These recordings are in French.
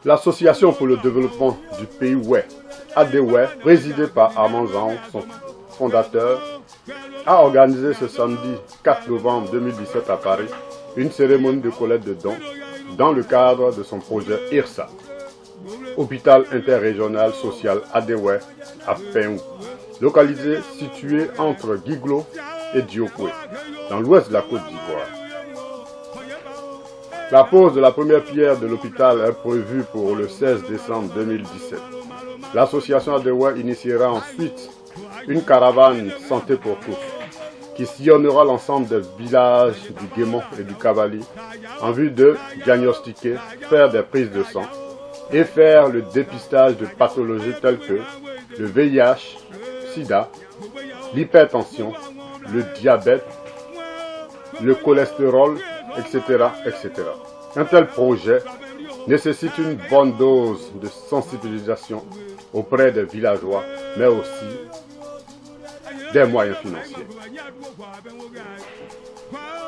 L'Association pour le développement du pays Wè, ADEWE, présidée par Armand Zhang, son fondateur, a organisé ce samedi 4 novembre 2017 à Paris une cérémonie de collecte de dons dans le cadre de son projet IRSA, Hôpital interrégional social ADEWE à Péou, localisé situé entre Guiglo et Diokwe, dans l'ouest de la Côte d'Ivoire. La pose de la première pierre de l'hôpital est prévue pour le 16 décembre 2017. L'association ADEWE initiera ensuite une caravane santé pour tous qui sillonnera l'ensemble des villages du Guémon et du Cavali en vue de diagnostiquer, faire des prises de sang et faire le dépistage de pathologies telles que le VIH, SIDA, l'hypertension, le diabète, le cholestérol, etc., etc. Un tel projet nécessite une bonne dose de sensibilisation auprès des villageois, mais aussi des moyens financiers.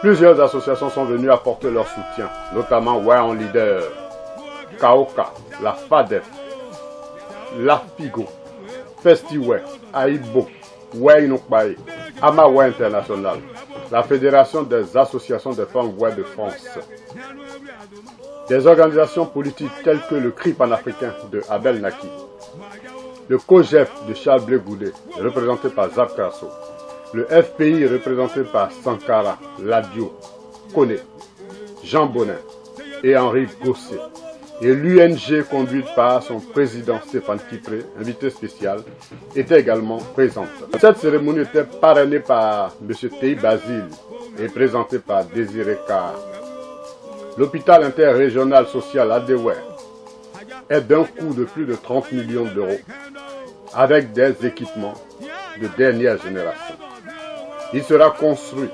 Plusieurs associations sont venues apporter leur soutien, notamment Wè en Leader, Kaoka, la FADEF, la FIGO, FestiWè, Aïbo, Wè Inokpae, Ama Wè International, la Fédération des associations des femmes Wè de France. Des organisations politiques telles que le CRI panafricain de Abel Naki, le COGEF de Charles Blé Goudé, représenté par Zap Krasso, le FPI représenté par Sankara, Ladio, Kone, Jean Bonin et Henri Gosset, et l'UNG conduite par son président Stéphane Kipré, invité spécial, était également présente. Cette cérémonie était parrainée par M. Tei Basile et présentée par Désiré Carr. L'hôpital interrégional social ADEWE est d'un coût de plus de 30 millions d'euros, avec des équipements de dernière génération. Il sera construit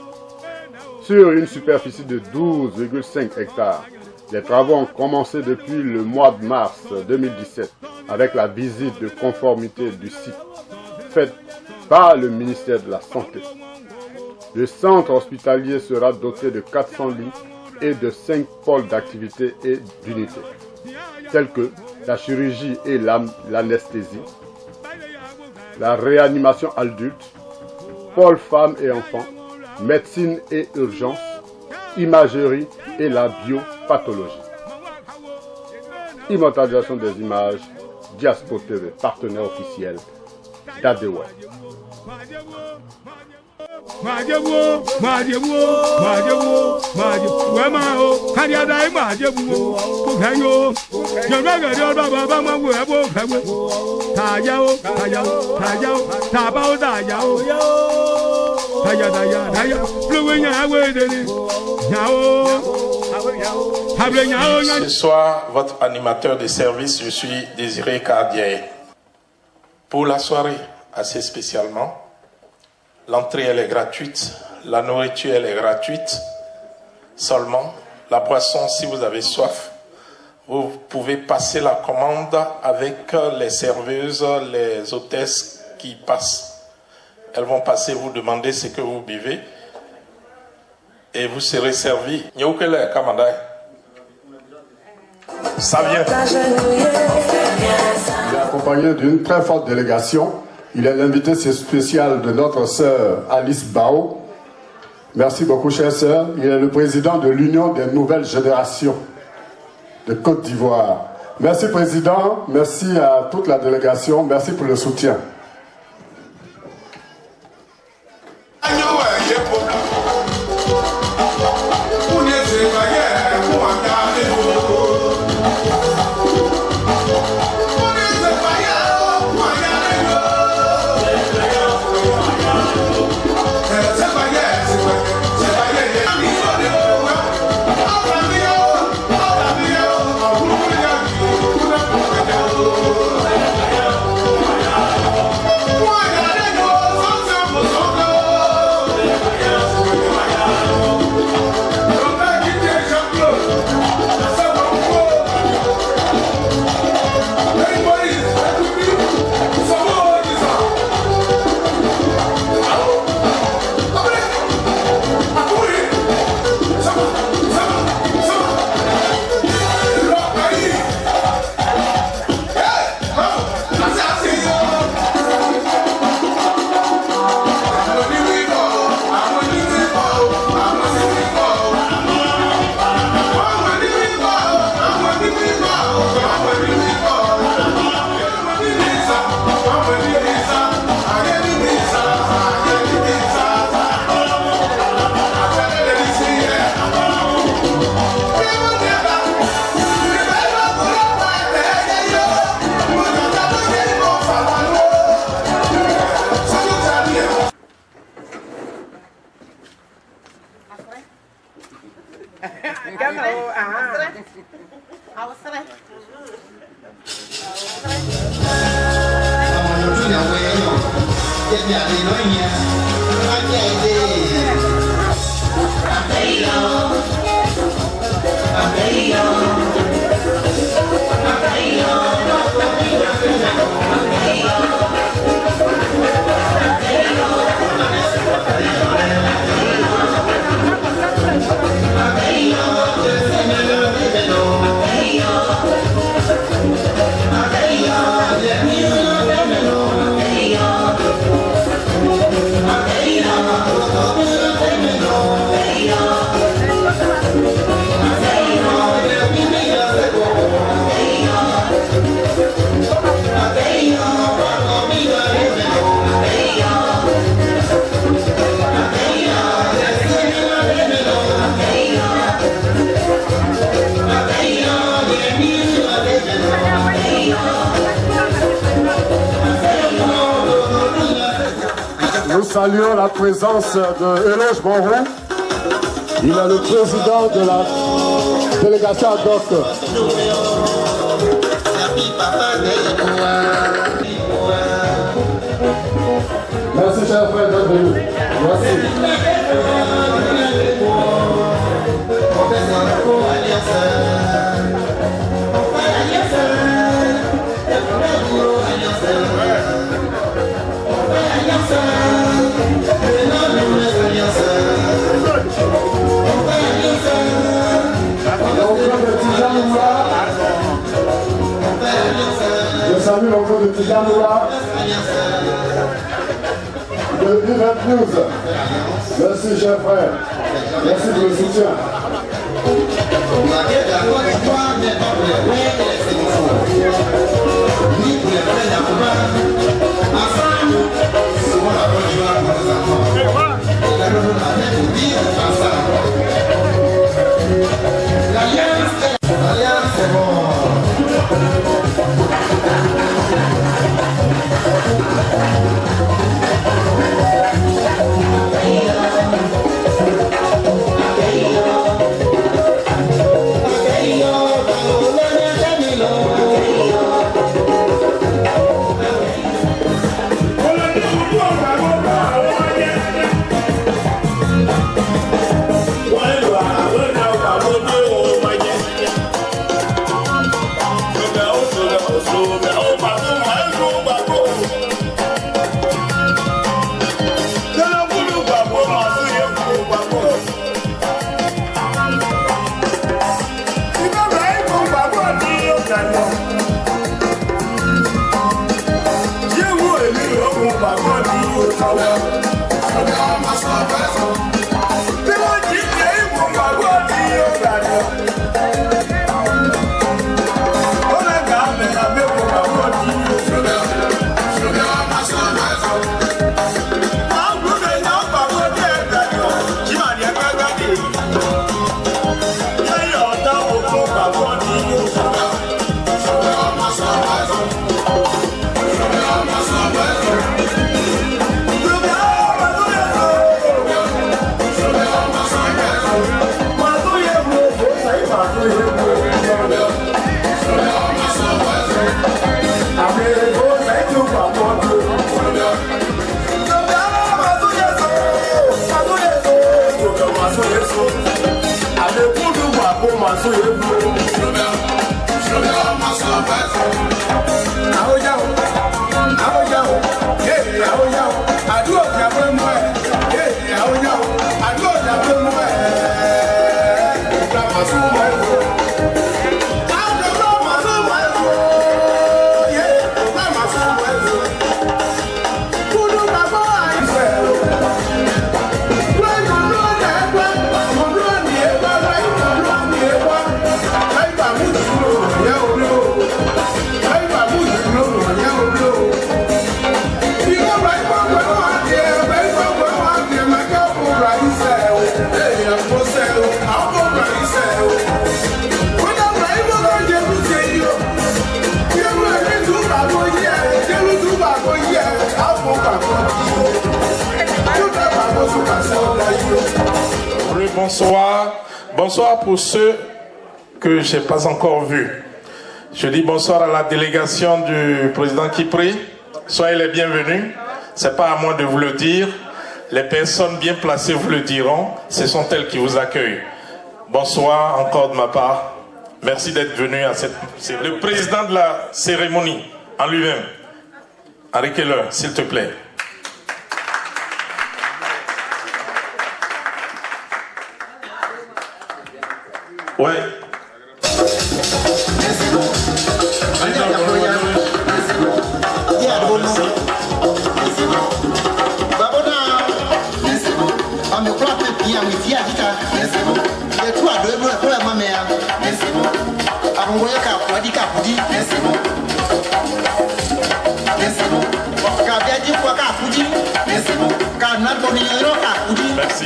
sur une superficie de 12,5 hectares. Les travaux ont commencé depuis le mois de mars 2017 avec la visite de conformité du site faite par le ministère de la Santé. Le centre hospitalier sera doté de 400 lits et de 5 pôles d'activité et d'unités, tels que la chirurgie et l'anesthésie, la réanimation adulte, pôle femmes et enfants, médecine et urgence, imagerie et la biopathologie. Immortalisation des images, Diaspo TV, partenaire officiel d'ADEWE. Ce soir, votre animateur de service, je suis Désiré Carr. Pour la soirée, assez spécialement, l'entrée elle est gratuite, la nourriture elle est gratuite, seulement la boisson, si vous avez soif, vous pouvez passer la commande avec les serveuses, les hôtesses qui passent. Elles vont passer, vous demander ce que vous buvez et vous serez servi. Ça vient. Il est accompagné d'une très forte délégation. Il est l'invité spécial de notre sœur Alice Bao. Merci beaucoup, chère sœur. Il est le président de l'Union des nouvelles générations de Côte d'Ivoire. Merci, président. Merci à toute la délégation. Merci pour le soutien. Nous saluons la présence de Eloge Monroe. Il est le président de la délégation ad hoc. Merci, cher frère, d'être venu. Merci. Je salue l'oncle de Tijanoula de Vivant News. Merci, cher frère. Merci pour le soutien. Bonsoir pour ceux que je n'ai pas encore vus. Je dis bonsoir à la délégation du président Kipri. Soyez les bienvenus. Ce n'est pas à moi de vous le dire. Les personnes bien placées vous le diront. Ce sont elles qui vous accueillent. Bonsoir encore de ma part. Merci d'être venu à cette... C'est le président de la cérémonie en lui-même. Henri Keller, s'il te plaît. Ouais. Merci.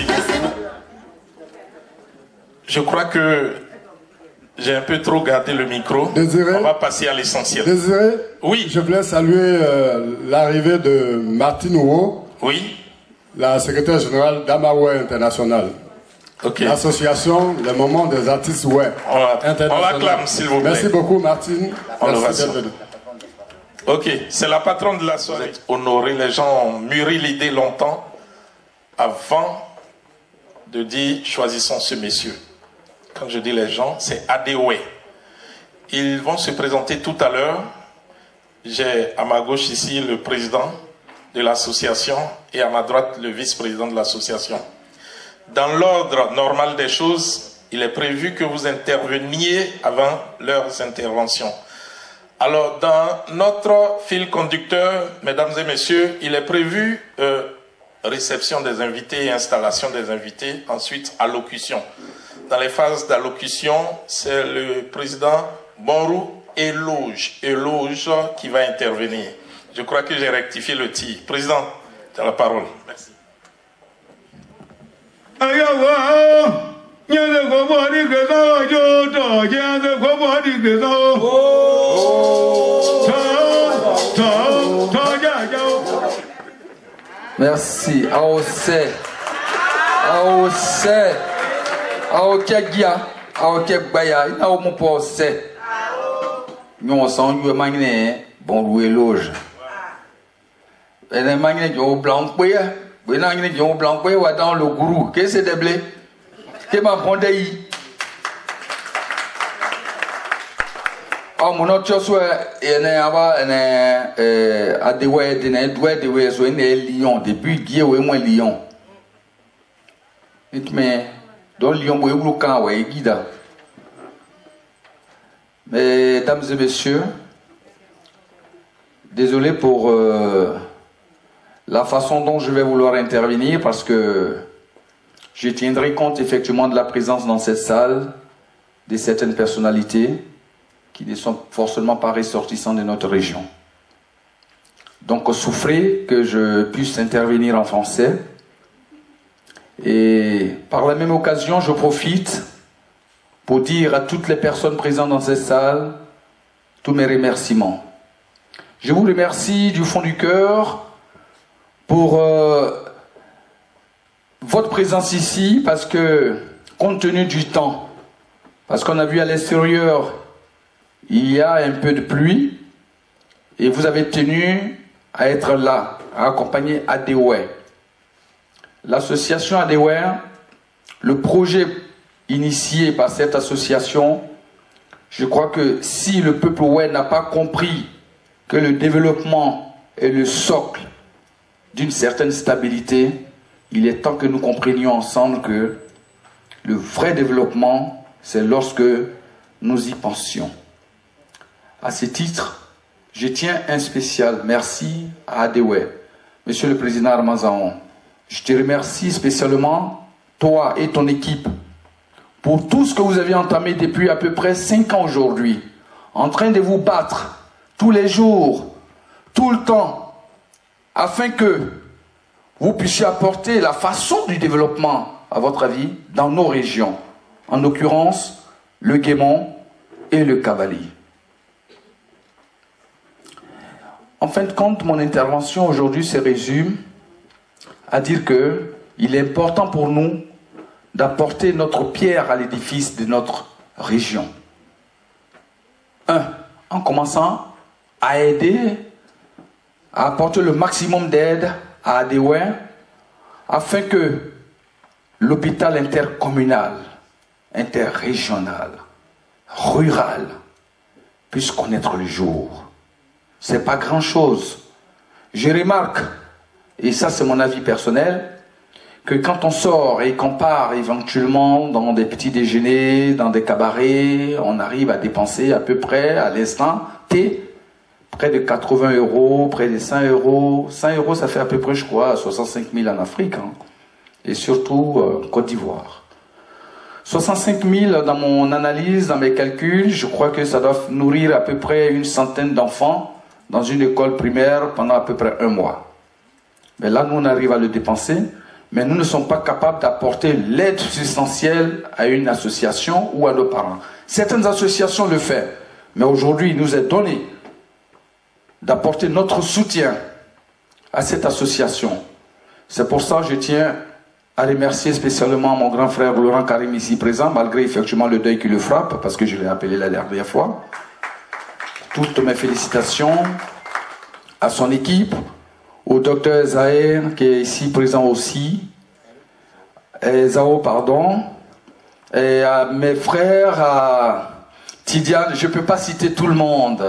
Je crois que j'ai un peu trop gardé le micro. Désiré, on va passer à l'essentiel. Désiré, oui. Je voulais saluer l'arrivée de Martine Ouo, oui. La secrétaire générale d'Amaoué International. Okay. L'association Les Moments des Artistes Oué International. On l'acclame, s'il vous plaît. Merci beaucoup, Martine. Merci d'être venu. Ok, c'est la patronne de la soirée. Honorer, les gens ont mûri l'idée longtemps avant de dire choisissons ce monsieur. Quand je dis les gens, c'est Adéoué. Ils vont se présenter tout à l'heure. J'ai à ma gauche ici le président de l'association et à ma droite le vice-président de l'association. Dans l'ordre normal des choses, il est prévu que vous interveniez avant leurs interventions. Alors, dans notre fil conducteur, mesdames et messieurs, il est prévu réception des invités et installation des invités, ensuite allocution. Dans les phases d'allocution, c'est le président Bonrou Éloge qui va intervenir. Je crois que j'ai rectifié le tir. Président, tu as la parole. Merci. Merci. Aose. Aokegia. Aokebaya. Inaomupoose. Nous sommes en train bon éloge. Et les magnets du blanc, oui, dans le gourou. Qu'est-ce que c'est des blés? Qu'est-ce que c'est? Mon autre chose, il y a des lions depuis Guy ou moins lion. Mais dans Lyon, vous avez quand ouais guida. Mesdames et messieurs, désolé pour la façon dont je vais vouloir intervenir parce que je tiendrai compte effectivement de la présence dans cette salle de certaines personnalités qui ne sont forcément pas ressortissants de notre région. Donc souffrez que je puisse intervenir en français. Et par la même occasion, je profite pour dire à toutes les personnes présentes dans cette salle tous mes remerciements. Je vous remercie du fond du cœur pour votre présence ici parce que, compte tenu du temps, parce qu'on a vu à l'extérieur, il y a un peu de pluie et vous avez tenu à être là, à accompagner Adéoué. L'association Adéoué, le projet initié par cette association, je crois que si le peuple oué n'a pas compris que le développement est le socle d'une certaine stabilité, il est temps que nous comprenions ensemble que le vrai développement, c'est lorsque nous y pensions. À ce titre, je tiens un spécial merci à Adéoué. Monsieur le Président Armazan, je te remercie spécialement, toi et ton équipe, pour tout ce que vous avez entamé depuis à peu près 5 ans aujourd'hui, en train de vous battre tous les jours, tout le temps, afin que vous puissiez apporter la façon du développement, à votre avis, dans nos régions, en l'occurrence, le Guémon et le Cavalier. En fin de compte, mon intervention aujourd'hui se résume à dire qu'il est important pour nous d'apporter notre pierre à l'édifice de notre région. En commençant à aider, à apporter le maximum d'aide à Adéoué, afin que l'hôpital intercommunal, interrégional, rural, puisse connaître le jour. Ce n'est pas grand-chose. Je remarque, et ça c'est mon avis personnel, que quand on sort et qu'on part éventuellement dans des petits déjeuners, dans des cabarets, on arrive à dépenser à peu près à l'instant T, près de 80 €, près de 100 €. 100 € ça fait à peu près, je crois, 65 000 en Afrique, hein, et surtout Côte d'Ivoire. 65 000 dans mon analyse, dans mes calculs, je crois que ça doit nourrir à peu près une centaine d'enfants dans une école primaire pendant à peu près 1 mois. Mais là, nous, on arrive à le dépenser, mais nous ne sommes pas capables d'apporter l'aide substantielle à une association ou à nos parents. Certaines associations le font, mais aujourd'hui, il nous est donné d'apporter notre soutien à cette association. C'est pour ça que je tiens à remercier spécialement mon grand frère Laurent Karim ici présent, malgré effectivement le deuil qui le frappe, parce que je l'ai appelé la dernière fois. Toutes mes félicitations à son équipe, au docteur Zahir qui est ici présent aussi, Zao pardon, et à mes frères, à Tidiane, je ne peux pas citer tout le monde,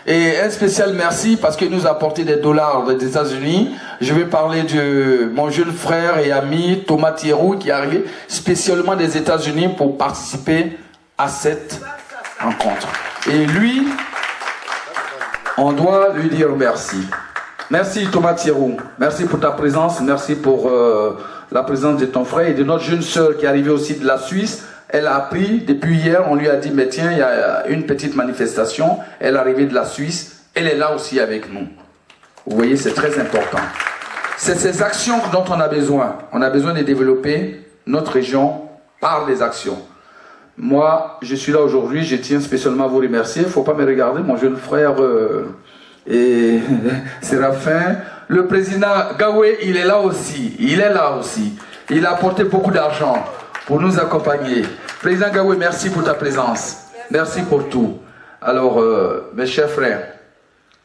Et un spécial merci parce qu'il nous a apporté des dollars des États-Unis. Je vais parler de mon jeune frère et ami Thomas Thierou qui est arrivé spécialement des États-Unis pour participer à cette rencontre. Et lui, on doit lui dire merci. Merci Thomas Thierou, merci pour ta présence, merci pour la présence de ton frère et de notre jeune sœur qui est arrivée aussi de la Suisse. Elle a appris, depuis hier, on lui a dit, mais tiens, il y a une petite manifestation, elle est arrivée de la Suisse, elle est là aussi avec nous. Vous voyez, c'est très important. C'est ces actions dont on a besoin. On a besoin de développer notre région par des actions. Moi, je suis là aujourd'hui, je tiens spécialement à vous remercier. Il ne faut pas me regarder, mon jeune frère et Séraphin. Le président Gawé, il est là aussi. Il a apporté beaucoup d'argent pour nous accompagner. Président Gawé, merci pour ta présence. Merci pour tout. Alors, mes chers frères,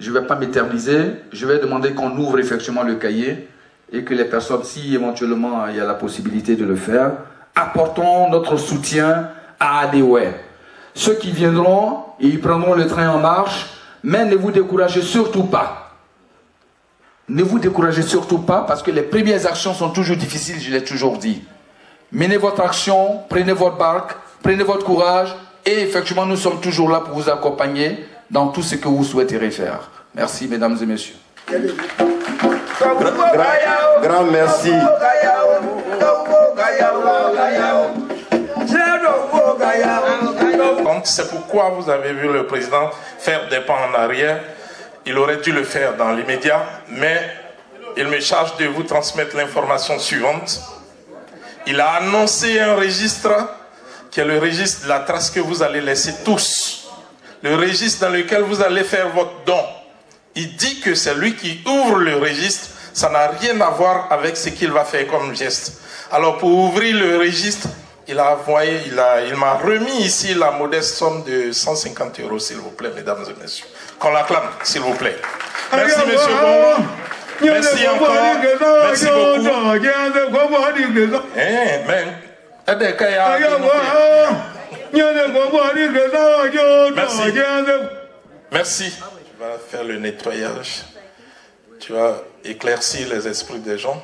je ne vais pas m'éterniser. Je vais demander qu'on ouvre effectivement le cahier et que les personnes, si éventuellement il y a la possibilité de le faire, apportons notre soutien à Adéoué. Ceux qui viendront, ils prendront le train en marche, mais ne vous découragez surtout pas. Ne vous découragez surtout pas parce que les premières actions sont toujours difficiles, je l'ai toujours dit. Menez votre action, prenez votre barque, prenez votre courage et effectivement nous sommes toujours là pour vous accompagner dans tout ce que vous souhaiterez faire. Merci mesdames et messieurs. Grand merci. C'est pourquoi vous avez vu le président faire des pas en arrière. Il aurait dû le faire dans l'immédiat, mais il me charge de vous transmettre l'information suivante. Il a annoncé un registre qui est le registre de la trace que vous allez laisser tous. Le registre dans lequel vous allez faire votre don. Il dit que c'est lui qui ouvre le registre. Ça n'a rien à voir avec ce qu'il va faire comme geste. Alors pour ouvrir le registre, il m'a remis ici la modeste somme de 150 €, s'il vous plaît, mesdames et messieurs. Qu'on l'acclame, s'il vous plaît. Merci, monsieur Bongo. Merci encore. Merci beaucoup. Merci. Tu vas faire le nettoyage. Tu vas éclaircir les esprits des gens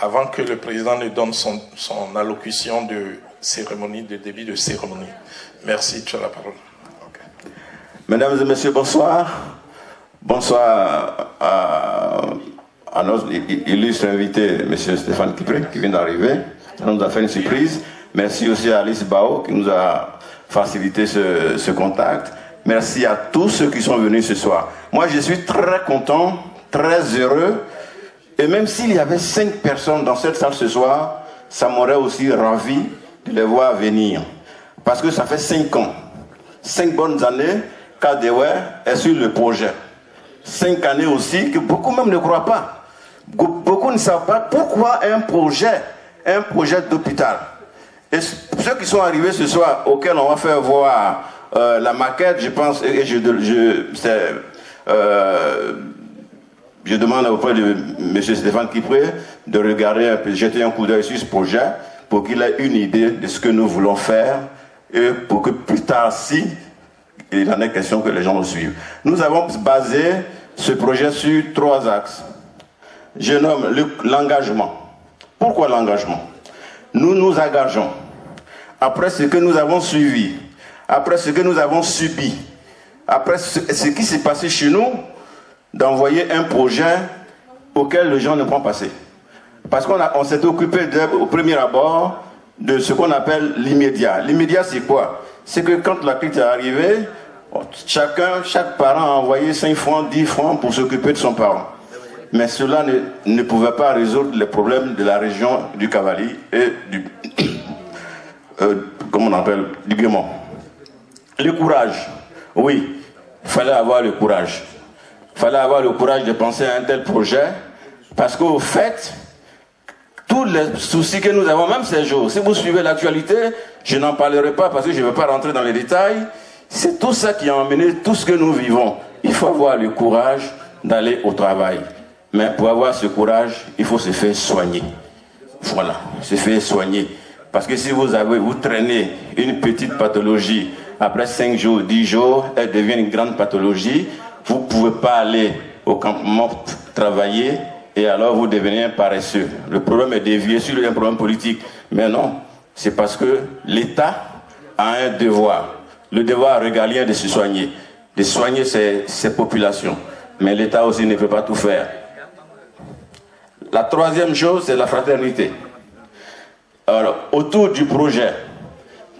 avant que le président ne donne son allocution de cérémonie, de début de cérémonie. Merci, tu as la parole. Okay. Mesdames et messieurs, bonsoir. Bonsoir à notre illustre invité, M. Stéphane Kipré, qui vient d'arriver. Ça nous a fait une surprise. Merci aussi à Alice Bao, qui nous a facilité ce contact. Merci à tous ceux qui sont venus ce soir. Moi, je suis très content, très heureux. Et même s'il y avait 5 personnes dans cette salle ce soir, ça m'aurait aussi ravi de les voir venir. Parce que ça fait 5 ans, 5 bonnes années qu'Adéoué est sur le projet. 5 années aussi que beaucoup même ne croient pas. Beaucoup ne savent pas pourquoi un projet un projet d'hôpital. Et ceux qui sont arrivés ce soir, auxquels on va faire voir la maquette, je pense, et je demande auprès de M. Stéphane Kipré de regarder un peu, jeter un coup d'œil sur ce projet pour qu'il ait une idée de ce que nous voulons faire et pour que plus tard, si il en est question, que les gens nous suivent. Nous avons basé ce projet sur 3 axes. Je nomme l'engagement. Pourquoi l'engagement? Nous nous engageons après ce que nous avons suivi, après ce que nous avons subi, après ce qui s'est passé chez nous, d'envoyer un projet auquel les gens ne vont pas passer. Parce qu'on s'est occupé au premier abord de ce qu'on appelle l'immédiat. L'immédiat, c'est quoi? C'est que quand la crise est arrivée, chaque parent a envoyé 5 francs, 10 francs pour s'occuper de son parent. Mais cela ne pouvait pas résoudre les problèmes de la région du Cavali et du du Guémon. Le courage, oui, il fallait avoir le courage. Il fallait avoir le courage de penser à un tel projet, parce qu'au fait, tous les soucis que nous avons, même ces jours, si vous suivez l'actualité, je n'en parlerai pas parce que je ne veux pas rentrer dans les détails, c'est tout ça qui a emmené tout ce que nous vivons. Il faut avoir le courage d'aller au travail. Mais pour avoir ce courage, il faut se faire soigner. Voilà, se faire soigner. Parce que si vous traînez une petite pathologie, après 5 jours, 10 jours, elle devient une grande pathologie, vous ne pouvez pas aller au campement travailler et alors vous devenez un paresseux. Le problème est dévié sur un problème politique. Mais non, c'est parce que l'État a un devoir, le devoir régalien de se soigner ces populations. Mais l'État aussi ne peut pas tout faire. La troisième chose, c'est la fraternité. Alors, autour du projet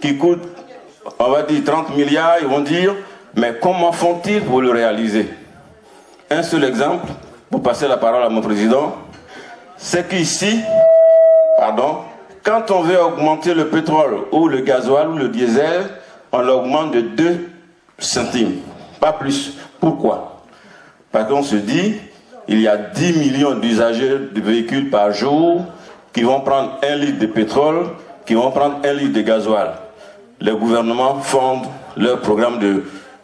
qui coûte, on va dire 30 milliards, ils vont dire, mais comment font-ils pour le réaliser? Un seul exemple, pour passer la parole à mon président, c'est qu'ici, quand on veut augmenter le pétrole ou le gasoil ou le diesel, on l'augmente de 2 centimes, pas plus. Pourquoi? Parce qu'on se dit, il y a 10 millions d'usagers de véhicules par jour qui vont prendre 1 litre de pétrole, qui vont prendre 1 litre de gasoil. Les gouvernements fondent leur programme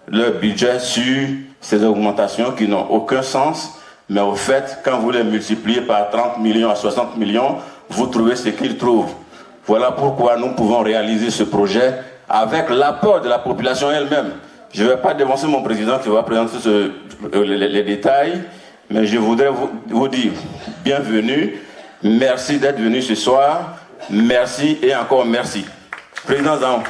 leur budget sur ces augmentations qui n'ont aucun sens, mais au fait, quand vous les multipliez par 30 millions à 60 millions, vous trouvez ce qu'ils trouvent. Voilà pourquoi nous pouvons réaliser ce projet avec l'apport de la population elle-même. Je ne vais pas dévancer mon président qui va présenter les détails, mais je voudrais vous dire bienvenue, merci d'être venu ce soir, merci et encore merci. Président Zan.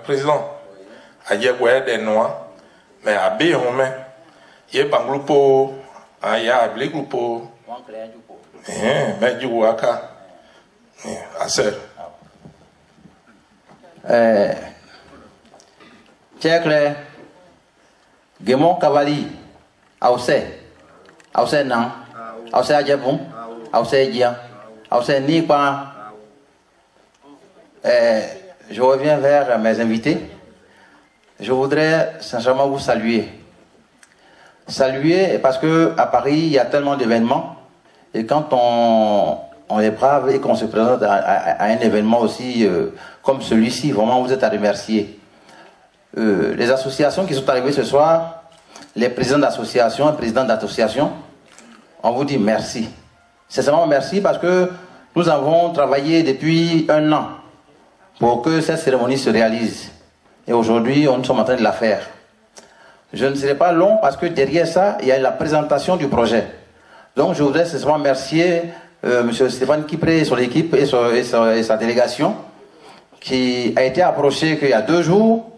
Président, aïe ouais des noirs, mais à Béhomé, il y a un groupe, il y a un groupe, mais du Waka, assez. Tchèque, Guémon Cavali, Aousse Nan, Aousse Adjabon, Aousse Dia, Aousse Nipa. Je reviens vers mes invités. Je voudrais sincèrement vous saluer. Saluer parce qu'à Paris, il y a tellement d'événements. Et quand on est brave et qu'on se présente à un événement aussi comme celui-ci, vraiment vous êtes à remercier. Les associations qui sont arrivées ce soir, les présidents d'associations et présidents d'associations, on vous dit merci. Sincèrement merci parce que nous avons travaillé depuis 1 an pour que cette cérémonie se réalise. Et aujourd'hui, nous sommes en train de la faire. Je ne serai pas long parce que derrière ça, il y a la présentation du projet. Donc je voudrais sincèrement remercier M. Stéphane Kipré et son équipe et sa délégation qui a été approché qu'il y a 2 jours.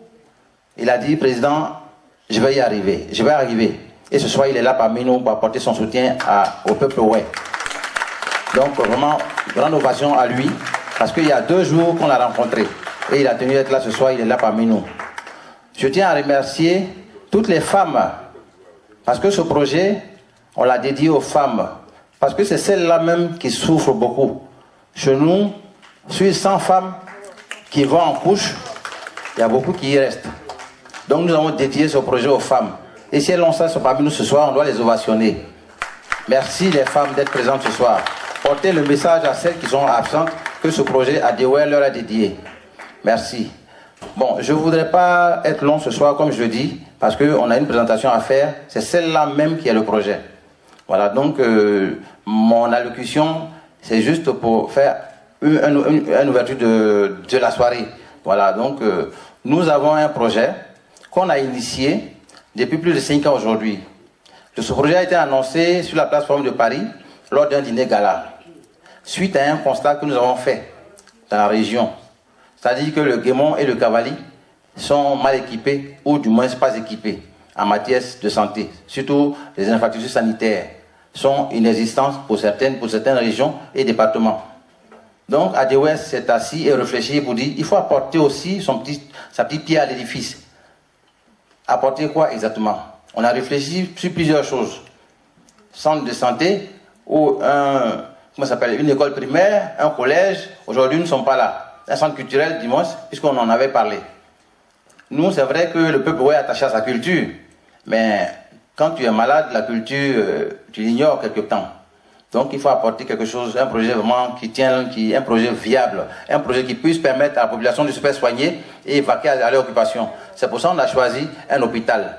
Il a dit, Président, je vais y arriver, je vais arriver. Et ce soir, il est là parmi nous pour apporter son soutien au peuple ouai. Donc vraiment, grande ovation à lui. Parce qu'il y a 2 jours qu'on l'a rencontré. Et il a tenu d'être là ce soir, il est là parmi nous. Je tiens à remercier toutes les femmes Parce que ce projet, on l'a dédié aux femmes. Parce que c'est celles-là même qui souffrent beaucoup. Chez nous, sur 100 femmes qui vont en couche, il y a beaucoup qui y restent. Donc nous avons dédié ce projet aux femmes. Et si elles ont ça parmi nous ce soir, on doit les ovationner. Merci les femmes d'être présentes ce soir. Portez le message à celles qui sont absentes que ce projet ADOE leur a dédié. Merci. Bon, je ne voudrais pas être long ce soir, comme je le dis, parce qu'on a une présentation à faire. C'est celle-là même qui est le projet. Voilà, donc mon allocution, c'est juste pour faire une ouverture de la soirée. Voilà, donc nous avons un projet qu'on a initié depuis plus de 5 ans aujourd'hui. Ce projet a été annoncé sur la plateforme de Paris lors d'un dîner gala, suite à un constat que nous avons fait dans la région. C'est-à-dire que le Guémon et le Cavali sont mal équipés, ou du moins pas équipés, en matière de santé. Surtout les infrastructures sanitaires sont inexistantes pour certaines régions et départements. Donc ADOE s'est assis et réfléchi pour dire il faut apporter aussi sa petite pierre à l'édifice. Apporter quoi exactement? On a réfléchi sur plusieurs choses. Centre de santé ou une école primaire, un collège. Aujourd'hui, nous ne sommes pas là. Un centre culturel, dimanche, puisqu'on en avait parlé. Nous, c'est vrai que le peuple est attaché à sa culture. Mais quand tu es malade, la culture, tu l'ignores quelque temps. Donc, il faut apporter quelque chose, un projet vraiment un projet viable, un projet qui puisse permettre à la population de se faire soigner et évacuer à leur occupation. C'est pour ça qu'on a choisi un hôpital.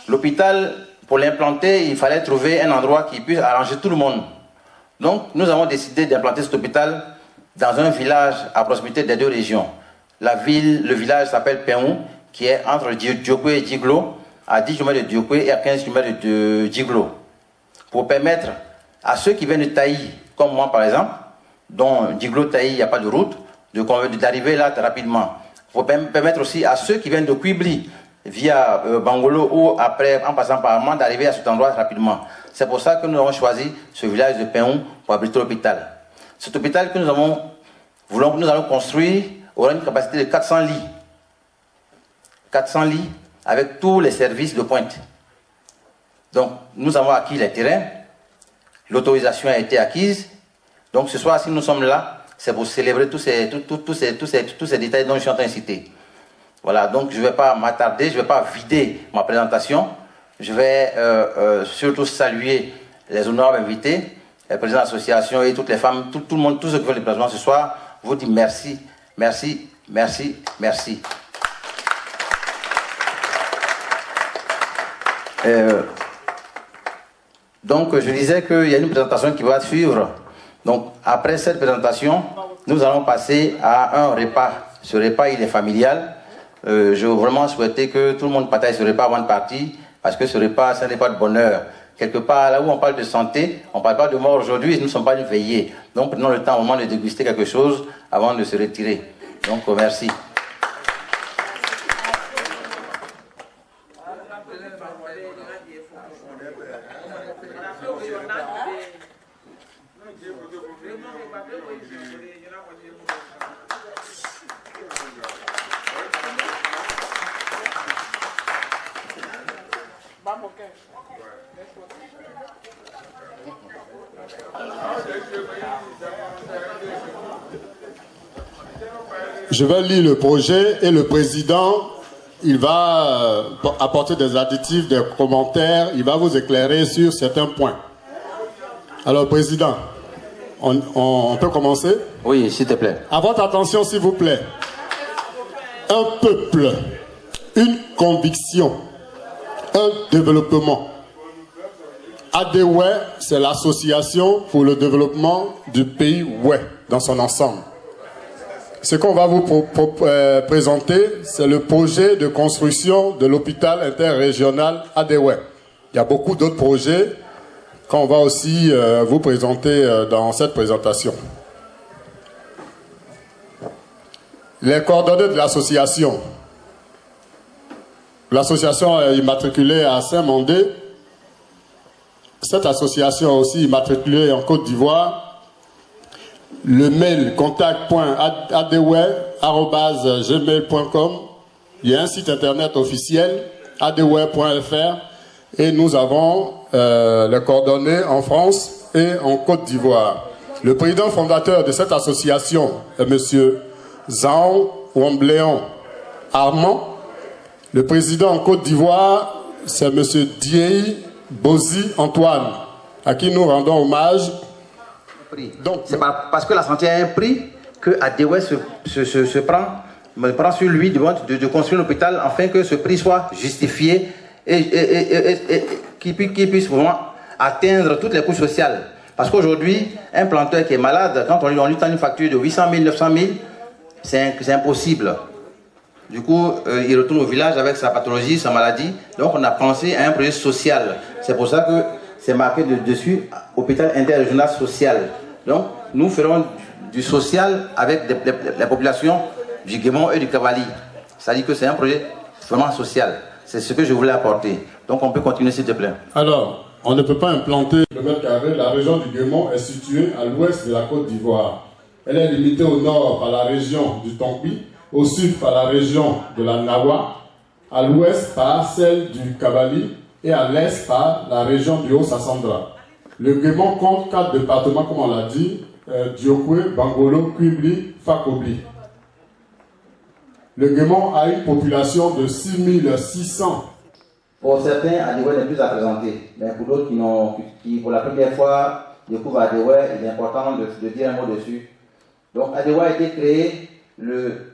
L'hôpital, pour l'implanter, il fallait trouver un endroit qui puisse arranger tout le monde. Donc, nous avons décidé d'implanter cet hôpital dans un village à proximité des deux régions. Le village s'appelle Péon, qui est entre Diokwe et Djiglo, à 10 km de Diokwe et à 15 km de Djiglo. Pour permettre à ceux qui viennent de Taï, comme moi par exemple, dont Djiglo-Taï, il n'y a pas de route, d'arriver là rapidement. Pour permettre aussi à ceux qui viennent de Kwibli, via Bangolo ou après, en passant par Amman, d'arriver à cet endroit rapidement. C'est pour ça que nous avons choisi ce village de Péon pour abriter l'hôpital. Cet hôpital que nous allons construire aura une capacité de 400 lits. 400 lits avec tous les services de pointe. Donc, nous avons acquis les terrains, l'autorisation a été acquise. Donc, ce soir, si nous sommes là, c'est pour célébrer tous ces détails dont je suis en train de citer. Voilà, donc je ne vais pas m'attarder, je ne vais pas vider ma présentation. Je vais surtout saluer les honorables invités, les présidents d'association et toutes les femmes, tout le monde, tous ceux qui font le déplacement ce soir. Vous dis merci, merci, merci, merci. Donc je disais qu'il y a une présentation qui va suivre. Donc après cette présentation, nous allons passer à un repas. Ce repas, il est familial. Je veux vraiment souhaiter que tout le monde partage ce repas avant de partir, parce que ce repas, c'est un repas de bonheur. Quelque part, là où on parle de santé, on ne parle pas de mort aujourd'hui, nous ne sommes pas une veillée. Donc prenons le temps au moment de déguster quelque chose avant de se retirer. Donc merci. Je vais lire le projet et le président, il va apporter des additifs, des commentaires, il va vous éclairer sur certains points. Alors, président, on peut commencer? Oui, s'il te plaît. À votre attention, s'il vous plaît. Un peuple, une conviction, un développement. ADOE, c'est l'association pour le développement du pays ouest dans son ensemble. Ce qu'on va vous présenter, c'est le projet de construction de l'hôpital interrégional ADOE. Il y a beaucoup d'autres projets qu'on va aussi vous présenter dans cette présentation. Les coordonnées de l'association. L'association est immatriculée à Saint-Mandé. Cette association est aussi immatriculée en Côte d'Ivoire. Le mail contact.adoe@gmail.com. Il y a un site internet officiel adoe.fr et nous avons les coordonnées en France et en Côte d'Ivoire. Le président fondateur de cette association est M. Zhao Wambléon Armand. Le président en Côte d'Ivoire, c'est M. Diei Bozi Antoine, à qui nous rendons hommage. Donc, c'est parce que la santé a un prix que Adéoué se prend sur lui de construire l'hôpital afin que ce prix soit justifié et qu'il puisse vraiment atteindre toutes les couches sociales. Parce qu'aujourd'hui, un planteur qui est malade, quand on lui tend une facture de 800 000, 900 000, c'est impossible. Du coup, il retourne au village avec sa pathologie, sa maladie. Donc, on a pensé à un projet social. C'est pour ça que c'est marqué dessus, hôpital interrégional social. Donc, nous ferons du social avec la population du Guémon et du Cavali. C'est-à-dire que c'est un projet vraiment social. C'est ce que je voulais apporter. Donc, on peut continuer, s'il te plaît. Alors, on ne peut pas implanter le mètre carré. La région du Guémon est située à l'ouest de la Côte d'Ivoire. Elle est limitée au nord par la région du Tompi, au sud par la région de la Nawa, à l'ouest par celle du Kabali et à l'est par la région du Haut-Sassandra. Le Guémon compte 4 départements, comme on l'a dit, Diokwe, Bangolo, Kwibli, Fakobli. Le Guémon a une population de 6600. Pour certains, Adéoué n'est plus à présenter, mais pour d'autres qui pour la première fois découvrent Adéoué, il est important de dire un mot dessus. Donc Adéoué a été créé le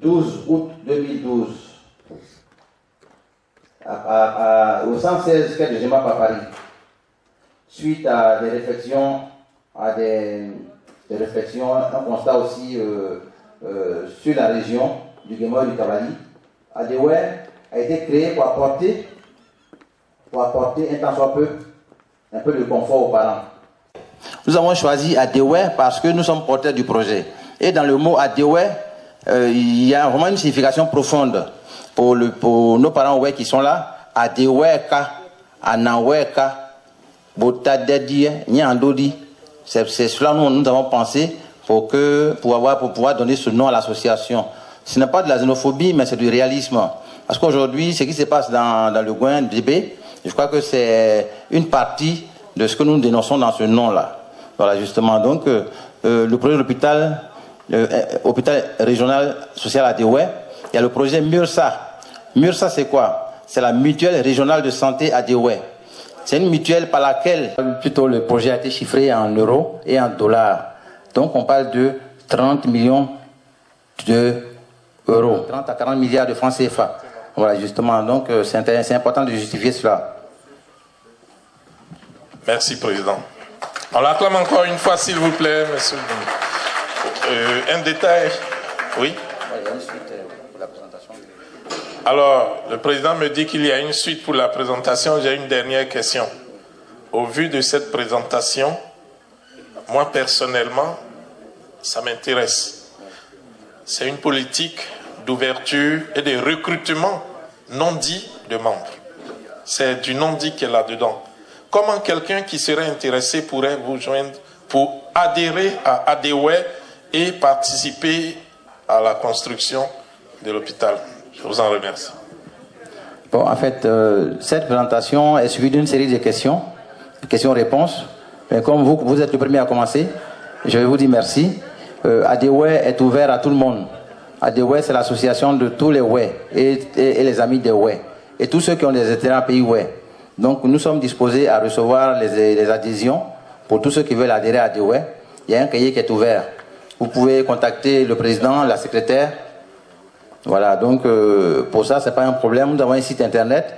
12 août 2012 au 116 quai de Gemap à Paris, suite à des réflexions, un constat aussi sur la région du Guémon et du Cavali. Adéoué a été créé pour apporter un tant soit peu, un peu de confort aux parents. Nous avons choisi Adéoué parce que nous sommes porteurs du projet. Et dans le mot Adéoué, il y a vraiment une signification profonde pour nos parents oué qui sont là. Adéouéka, Anawéka, Botadedi, Nyandodi. C'est cela que nous avons pensé pour pouvoir donner ce nom à l'association. Ce n'est pas de la xénophobie, mais c'est du réalisme. Parce qu'aujourd'hui, ce qui se passe dans le Gouin DB, je crois que c'est une partie de ce que nous dénonçons dans ce nom-là. Voilà, justement. Donc, le projet de l'hôpital, hôpital régional social Adéoué, il y a le projet MURSA. MURSA, c'est quoi? C'est la mutuelle régionale de santé Adéoué. C'est une mutuelle par laquelle, plutôt, le projet a été chiffré en euros et en dollars. Donc, on parle de 30 millions d'euros, 30 à 40 milliards de francs CFA. Voilà, justement. Donc, c'est important de justifier cela. Merci, Président. On l'acclame encore une fois, s'il vous plaît, monsieur. Un détail. Oui? Il y a une suite pour la présentation. Alors, le Président me dit qu'il y a une suite pour la présentation. J'ai une dernière question. Au vu de cette présentation, moi, personnellement, ça m'intéresse. C'est une politique d'ouverture et de recrutement non dit de membres. C'est du non dit qui est là-dedans. Comment quelqu'un qui serait intéressé pourrait vous joindre pour adhérer à Adéoué et participer à la construction de l'hôpital? Je vous en remercie. Bon, en fait, cette présentation est suivie d'une série de questions-réponses. Mais comme vous êtes le premier à commencer, je vais vous dire merci. Adéoué est ouvert à tout le monde. Adéoué, c'est l'association de tous les Oué et les amis des Oué. Et tous ceux qui ont des intérêts en pays Oué. Donc nous sommes disposés à recevoir les adhésions pour tous ceux qui veulent adhérer à Adéoué. Il y a un cahier qui est ouvert. Vous pouvez contacter le président, la secrétaire. Voilà, donc pour ça, ce n'est pas un problème. Nous avons un site internet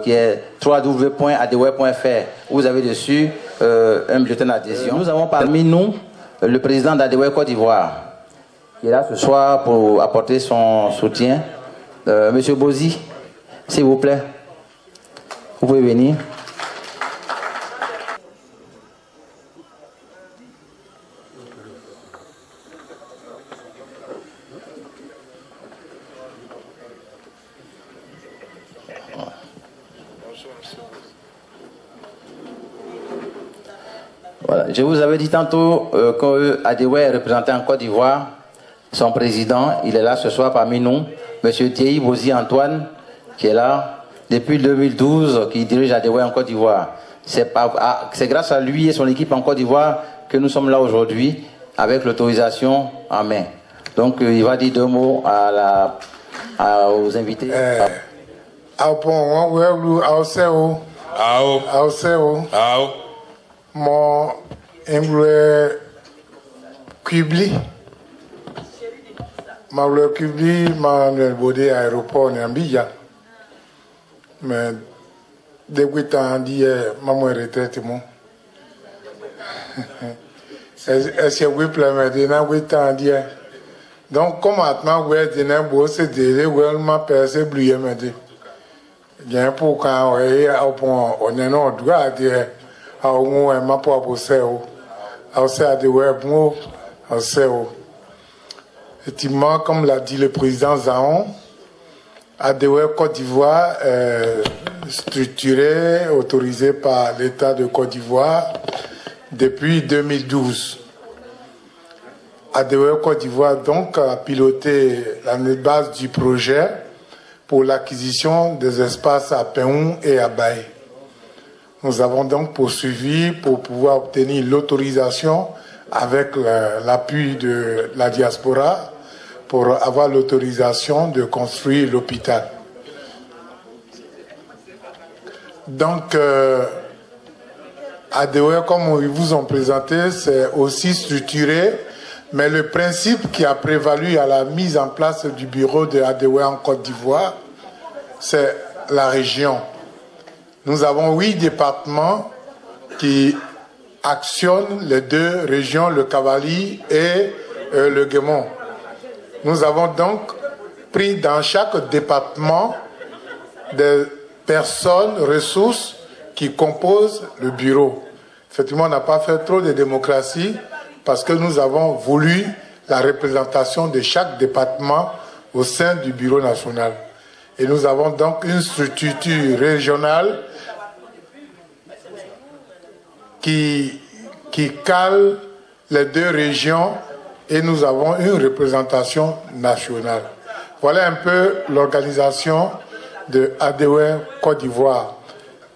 qui est www.adéoué.fr. Vous avez dessus un bulletin d'adhésion. Nous avons parmi nous le président d'Adéoué Côte d'Ivoire, qui est là ce soir pour apporter son soutien. Monsieur Bozi, s'il vous plaît, vous pouvez venir. Voilà. Je vous avais dit tantôt qu'Adéoué est représenté en Côte d'Ivoire. Son président, il est là ce soir parmi nous, M. Diei Bozi Antoine, qui est là. depuis 2012, qui dirige ADEWE en Côte d'Ivoire. C'est grâce à lui et son équipe en Côte d'Ivoire que nous sommes là aujourd'hui avec l'autorisation en main. Donc il va dire 2 mots aux invités. Mon Kubli, Manuel Kubli, Manuel Bodé, aéroport Nyambia. Mais depuis tant d'hier, maman retraite moi. Est-ce que vous plaît maintenant, oui tant d'hier. Donc comme maintenant vous êtes dans beau c'est délai, vous m'a percé bleuer me dit. Bien pour quand on est non droit dire à on m'a pas bosser au c'est de web moi au c'est effectivement comme l'a dit le président Zahon ADEWE Côte d'Ivoire structuré autorisé par l'État de Côte d'Ivoire depuis 2012. ADEWE Côte d'Ivoire donc a piloté la base du projet pour l'acquisition des espaces à Péoun et à Baye. Nous avons donc poursuivi pour pouvoir obtenir l'autorisation avec l'appui de la diaspora pour avoir l'autorisation de construire l'hôpital. Donc, ADEWE, comme ils vous ont présenté, c'est aussi structuré, mais le principe qui a prévalu à la mise en place du bureau de ADEWE en Côte d'Ivoire, c'est la région. Nous avons 8 départements qui actionnent les 2 régions, le Cavali et le Guémon. Nous avons donc pris dans chaque département des personnes, ressources qui composent le bureau. Effectivement, on n'a pas fait trop de démocratie parce que nous avons voulu la représentation de chaque département au sein du bureau national. Et nous avons donc une structure régionale qui cale les 2 régions et nous avons une représentation nationale. Voilà un peu l'organisation de ADEWE Côte d'Ivoire.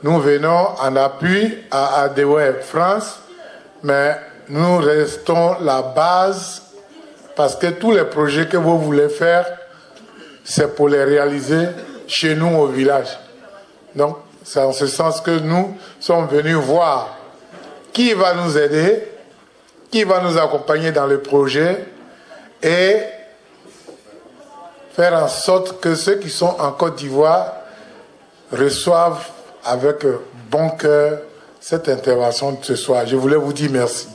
Nous venons en appui à ADEWE France, mais nous restons la base parce que tous les projets que vous voulez faire, c'est pour les réaliser chez nous au village. Donc, c'est en ce sens que nous sommes venus voir qui va nous aider, qui va nous accompagner dans le projet et faire en sorte que ceux qui sont en Côte d'Ivoire reçoivent avec bon cœur cette intervention de ce soir. Je voulais vous dire merci.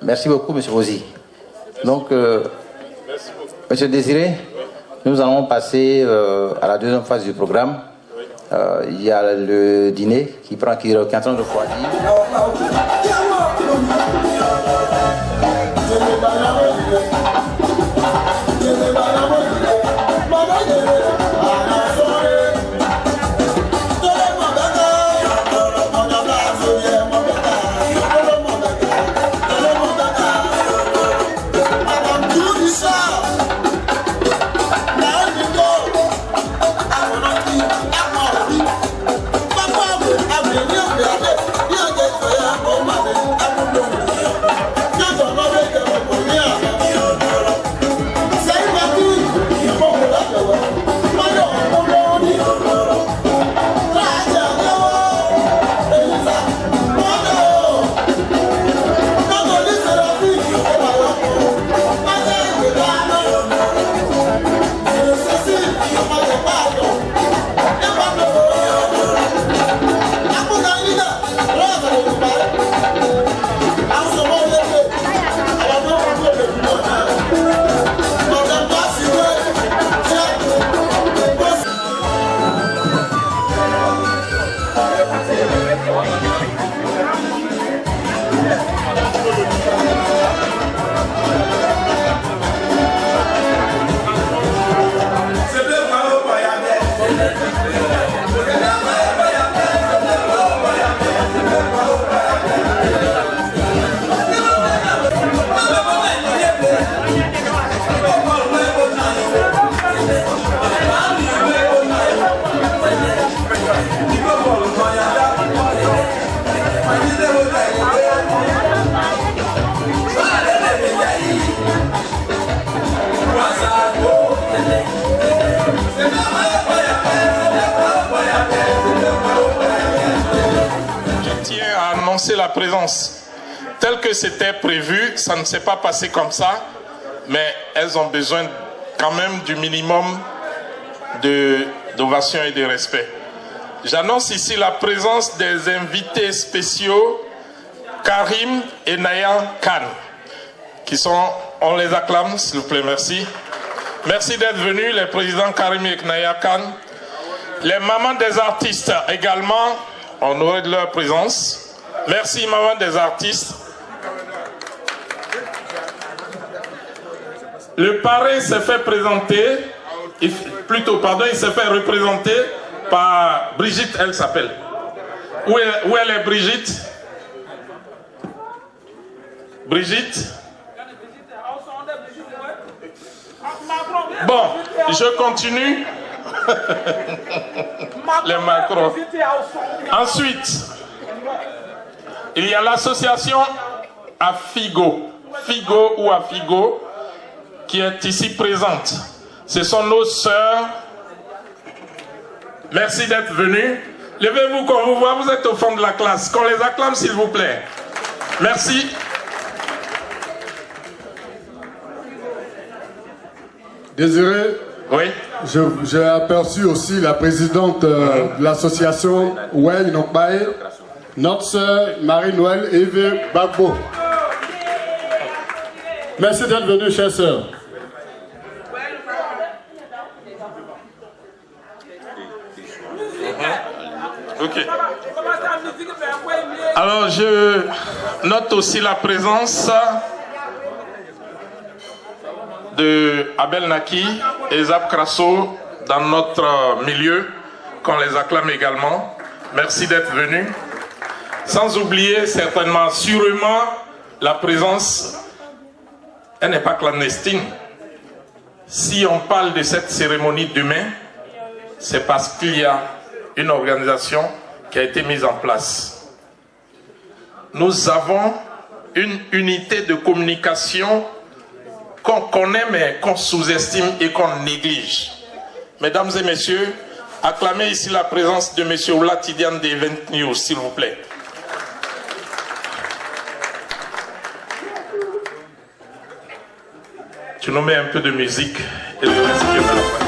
Merci beaucoup, Monsieur Rosy. Donc, Monsieur Désiré, nous allons passer à la 2e phase du programme. Il y a le dîner qui est en train de refroidir. Oh, Je tiens à annoncer la présence. Tel que c'était prévu, ça ne s'est pas passé comme ça, mais elles ont besoin quand même du minimum d'ovation et de respect. J'annonce ici la présence des invités spéciaux Karim et Naya Khan, qui sont, on les acclame, s'il vous plaît, merci. Merci d'être venus, les présidents Karim et Naya Khan. Les mamans des artistes également, honorées de leur présence. Merci, maman des artistes. Le parrain s'est fait présenter, plutôt, pardon, il s'est fait représenter par Brigitte, elle s'appelle. Où elle est Brigitte? Brigitte? Bon, je continue. Les macros. Ensuite, il y a l'association Afigo. Figo ou Afigo, qui est ici présente. Ce sont nos sœurs. Merci d'être venus. Levez-vous qu'on vous voit, vous êtes au fond de la classe. Qu'on les acclame, s'il vous plaît. Merci. Désiré, oui. J'ai aperçu aussi la présidente de l'association Ouel Nokbae, notre sœur Marie-Noël Eve Bagbo. Merci d'être venue, chère sœur. Ok. Alors, je note aussi la présence de Abel Naki et Zap Krasso dans notre milieu, qu'on les acclame également. Merci d'être venus. Sans oublier certainement, sûrement, la présence, elle n'est pas clandestine. Si on parle de cette cérémonie demain, c'est parce qu'il y a une organisation qui a été mise en place. Nous avons une unité de communication qu'on connaît mais qu'on sous-estime et qu'on néglige. Mesdames et messieurs, acclamez ici la présence de M. Oulatidian d'Event News, s'il vous plaît. Tu nous mets un peu de musique et le reste qui est à la fin.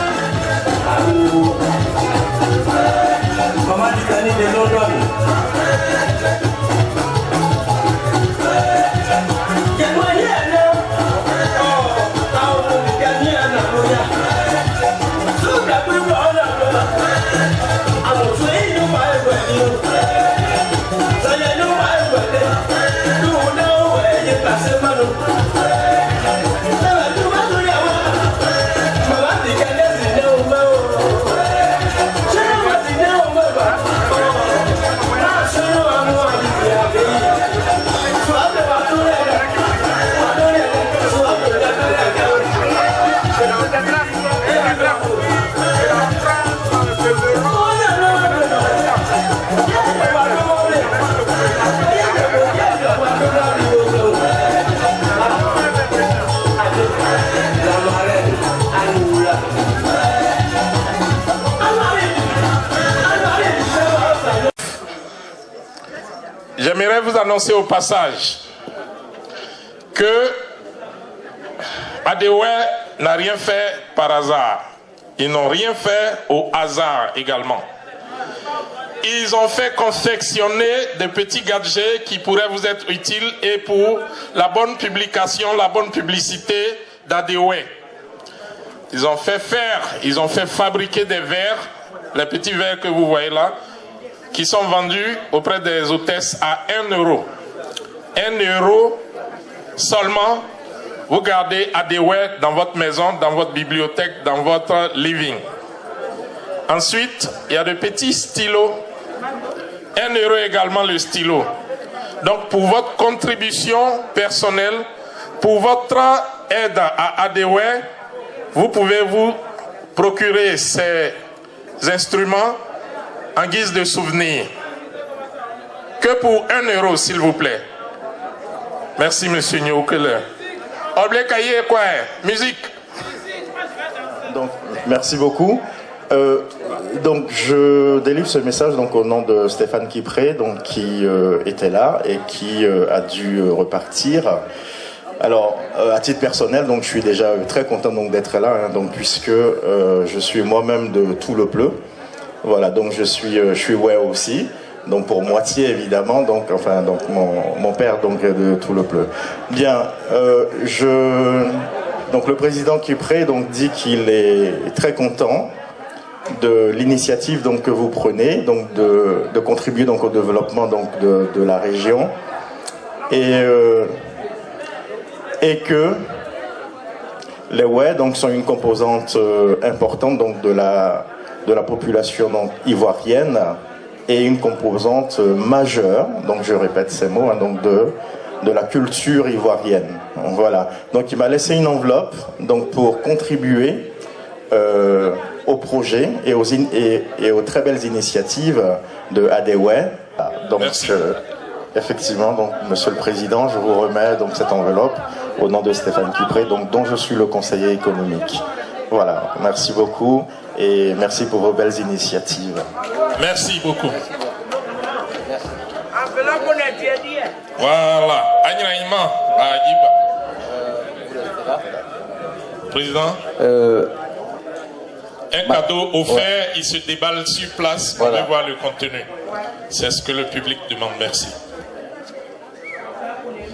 J'aimerais vous annoncer au passage que Adewe n'a rien fait par hasard. Ils n'ont rien fait au hasard également. Ils ont fait confectionner des petits gadgets qui pourraient vous être utiles et pour la bonne publication, la bonne publicité d'Adewe. Ils ont fait fabriquer des verres, les petits verres que vous voyez là, qui sont vendus auprès des hôtesses à 1 €. 1 € seulement, vous gardez Adewe dans votre maison, dans votre bibliothèque, dans votre living. Ensuite, il y a de petits stylos. 1 € également le stylo. Donc pour votre contribution personnelle, pour votre aide à Adewe, vous pouvez vous procurer ces instruments en guise de souvenir. Que pour 1 € s'il vous plaît. Merci monsieur Nyokele. Musique. Donc, merci beaucoup. Donc je délivre ce message donc, au nom de Stéphane Kipré, donc, qui était là et qui a dû repartir. Alors, à titre personnel, donc, je suis déjà très content d'être là, hein, donc, puisque je suis moi-même de Tout-le-Pleu. Voilà, donc je suis ouais aussi, donc pour moitié évidemment, donc, enfin, donc, mon père donc, de Tout-le-Pleu. Bien, donc le président Kipré donc, dit qu'il est très content de l'initiative donc, que vous prenez, donc, de contribuer donc, au développement donc, de la région. Et que les Wè donc sont une composante importante donc de la population donc ivoirienne et une composante majeure, donc je répète ces mots, hein, donc de la culture ivoirienne. Donc, voilà. Donc il m'a laissé une enveloppe donc pour contribuer au projet et aux très belles initiatives de ADEWE. Donc effectivement, donc Monsieur le Président, je vous remets donc cette enveloppe au nom de Stéphane Kipré, donc dont je suis le conseiller économique. Voilà, merci beaucoup et merci pour vos belles initiatives. Merci beaucoup. Voilà. Président. Un cadeau offert, il se déballe sur place pour voir le contenu. C'est ce que le public demande. Merci.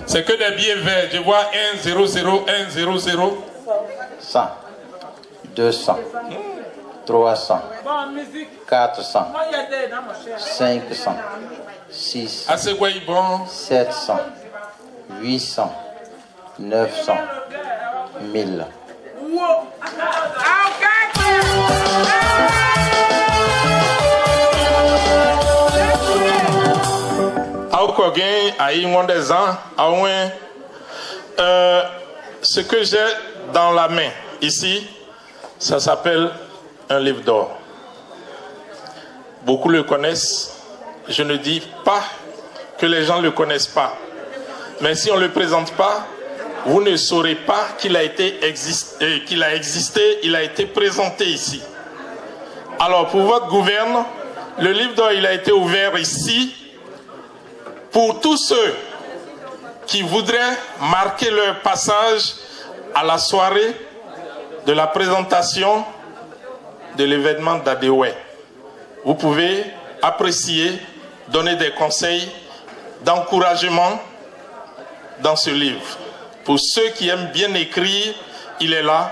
C'est que des billets verts. Je vois 1, 0, 0, 1, 0, 0. 100, 200, 300, 400, 500, 600, 700, 800, 900, 1000. Ce que j'ai dans la main ici, ça s'appelle un livre d'or. Beaucoup le connaissent. Je ne dis pas que les gens ne le connaissent pas. Mais si on ne le présente pas, vous ne saurez pas qu'il a existé, il a été présenté ici. Alors pour votre gouverne, le livre d'or il a été ouvert ici pour tous ceux qui voudraient marquer leur passage à la soirée de la présentation de l'événement d'ADEWE. Vous pouvez apprécier, donner des conseils d'encouragement dans ce livre. Pour ceux qui aiment bien écrire, il est là.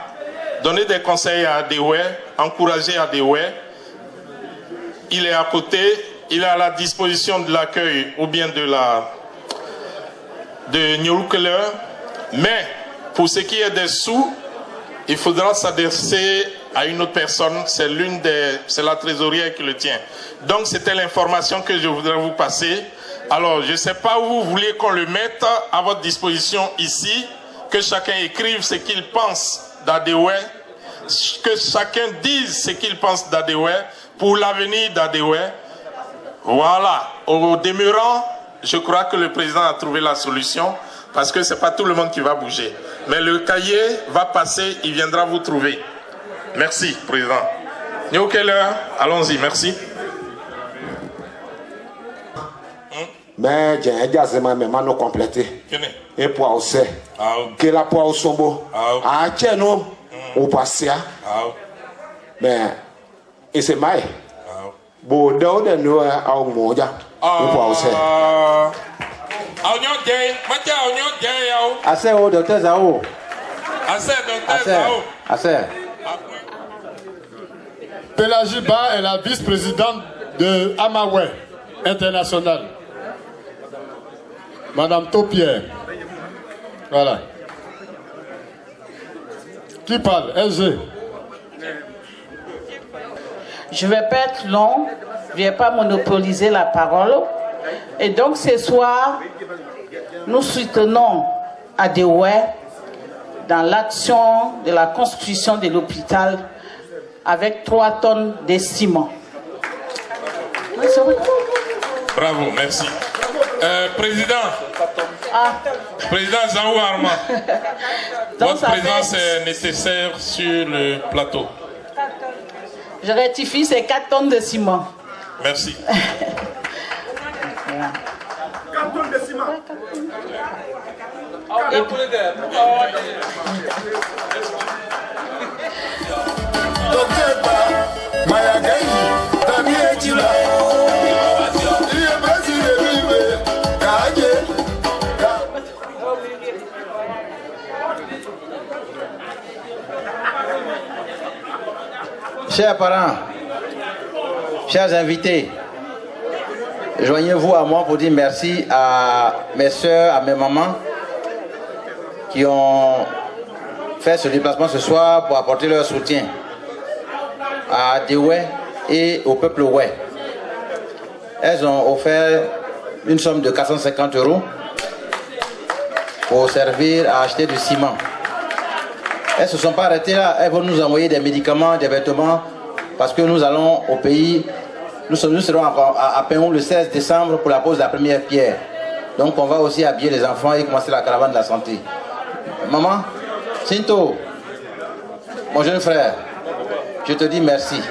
Donner des conseils à ADEWE, encourager ADEWE. Il est à côté, il est à la disposition de l'accueil ou bien de New Keller. Mais pour ce qui est des sous, il faudra s'adresser à une autre personne. C'est la trésorière qui le tient. Donc c'était l'information que je voudrais vous passer. Alors je ne sais pas où vous voulez qu'on le mette à votre disposition ici. Que chacun écrive ce qu'il pense d'ADEWE. Que chacun dise ce qu'il pense d'ADEWE pour l'avenir d'ADEWE. Voilà. Au demeurant, je crois que le président a trouvé la solution parce que ce n'est pas tout le monde qui va bouger. Mais le cahier va passer, il viendra vous trouver. Merci, président. New Keller, allons-y, merci. Mais j'ai déjà dit mais maintenant complété. Et pour aussi, que la pour au sombo, à Tcheno, au passé, mais et c'est mal. Bon, dans le nous à Moja, au pour aussi. Assez au docteur Zao. Assez. Pélagie Ba est la vice-présidente de AMAWE International. Madame Taupière. Voilà. Qui parle? LG. Je ne vais pas être long, je ne vais pas monopoliser la parole. Et donc ce soir, nous soutenons ADEWE dans l'action de la construction de l'hôpital avec 3 tonnes de ciment. Bravo, merci. Président Zahou Arma, votre présence est nécessaire sur le plateau. Je rectifie, c'est 4 tonnes de ciment. Merci. 4 tonnes de ciment. Chers parents, chers invités, joignez-vous à moi pour dire merci à mes soeurs, à mes mamans qui ont fait ce déplacement ce soir pour apporter leur soutien à Adéoué et au peuple Oué. Elles ont offert une somme de 450 € pour servir à acheter du ciment. Elles ne se sont pas arrêtées là, elles vont nous envoyer des médicaments, des vêtements, parce que nous allons au pays, nous serons à Péon le 16 décembre pour la pose de la première pierre. Donc on va aussi habiller les enfants et commencer la caravane de la santé. Maman, Sinto, mon jeune frère, je te dis merci.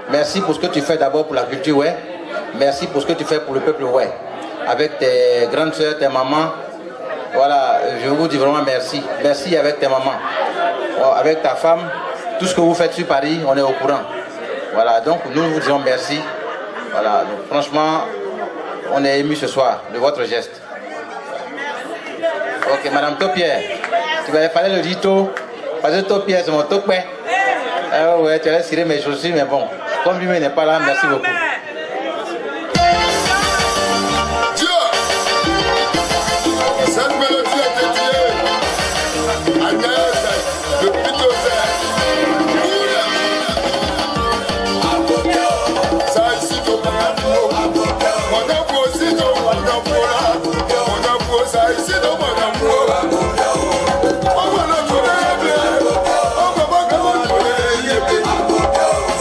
Merci pour ce que tu fais d'abord pour la culture Oué. Merci pour ce que tu fais pour le peuple Oué. Avec tes grandes soeurs, tes mamans. Voilà, je vous dis vraiment merci. Merci avec tes mamans. Avec ta femme, tout ce que vous faites sur Paris, on est au courant. Voilà, donc nous vous disons merci. Voilà, donc, franchement, on est ému ce soir de votre geste. Ok, Madame Topière, tu vas fallait le dire tôt, parce que Topière c'est mon topé. Ah ouais, tu allais cirer mes chaussures, mais bon, comme lui n'est pas là, merci beaucoup. Cette mélodie est dédiée à Agnès, le Pitocet. Ça ici, mon amour aussi, mon amour là. Mon amour, ça ici, mon amour là.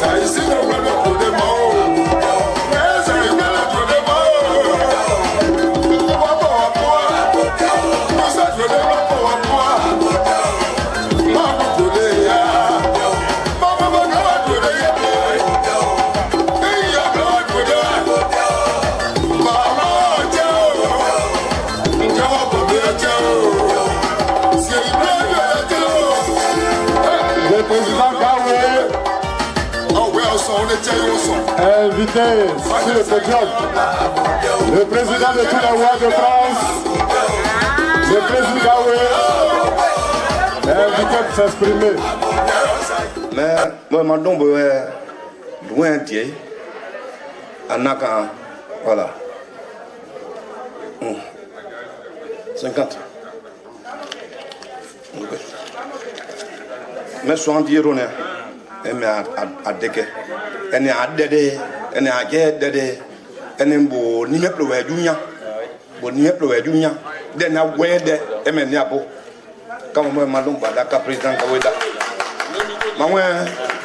Ça ici, mon amour de mon. Invité sur le podium, le président de tous les rois de France, le président Gawé, invité pour s'exprimer. Mais moi, je suis loin d'y Anaka, voilà. 50. Mais 70 €. Eme adeke ene adede ene aje dede ene bo ni meplo wadunya bo ni meplo wadunya de na wede eme ni abo kama mo malum bada ka president ka weda mawe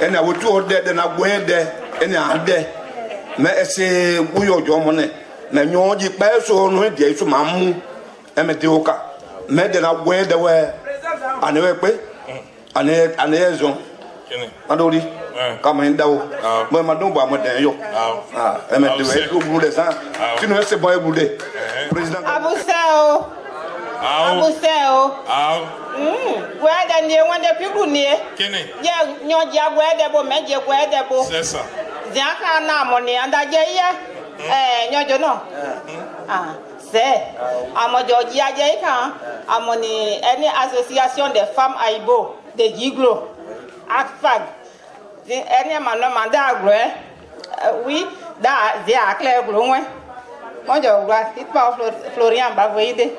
ene awotu ode de na wede ene ade me ese buyo jo mo ne na nyoji pa so no de so mamu eme de oka me de na wede we ane we pe ane ezo Adori, comme un dao, moi madame bois moderne yo. Ah, elle m'a dit vous voulez ça. Tu ne sais pas bouler. Président. Abusao. Abusao. Ouais, dernier one de plus goûté. Kene. Ya, nyo dia ouais de bo, mais dia ouais de bo. C'est ça. Dia kana moni anda dia nyo jo no. Ah, c'est. Amojo dia dia kan. Amoni any association des femmes Aibo de Giglo. AFAG, any man da oui, da dia clair glouin. Moi je vois, il pas Florian Bavoide.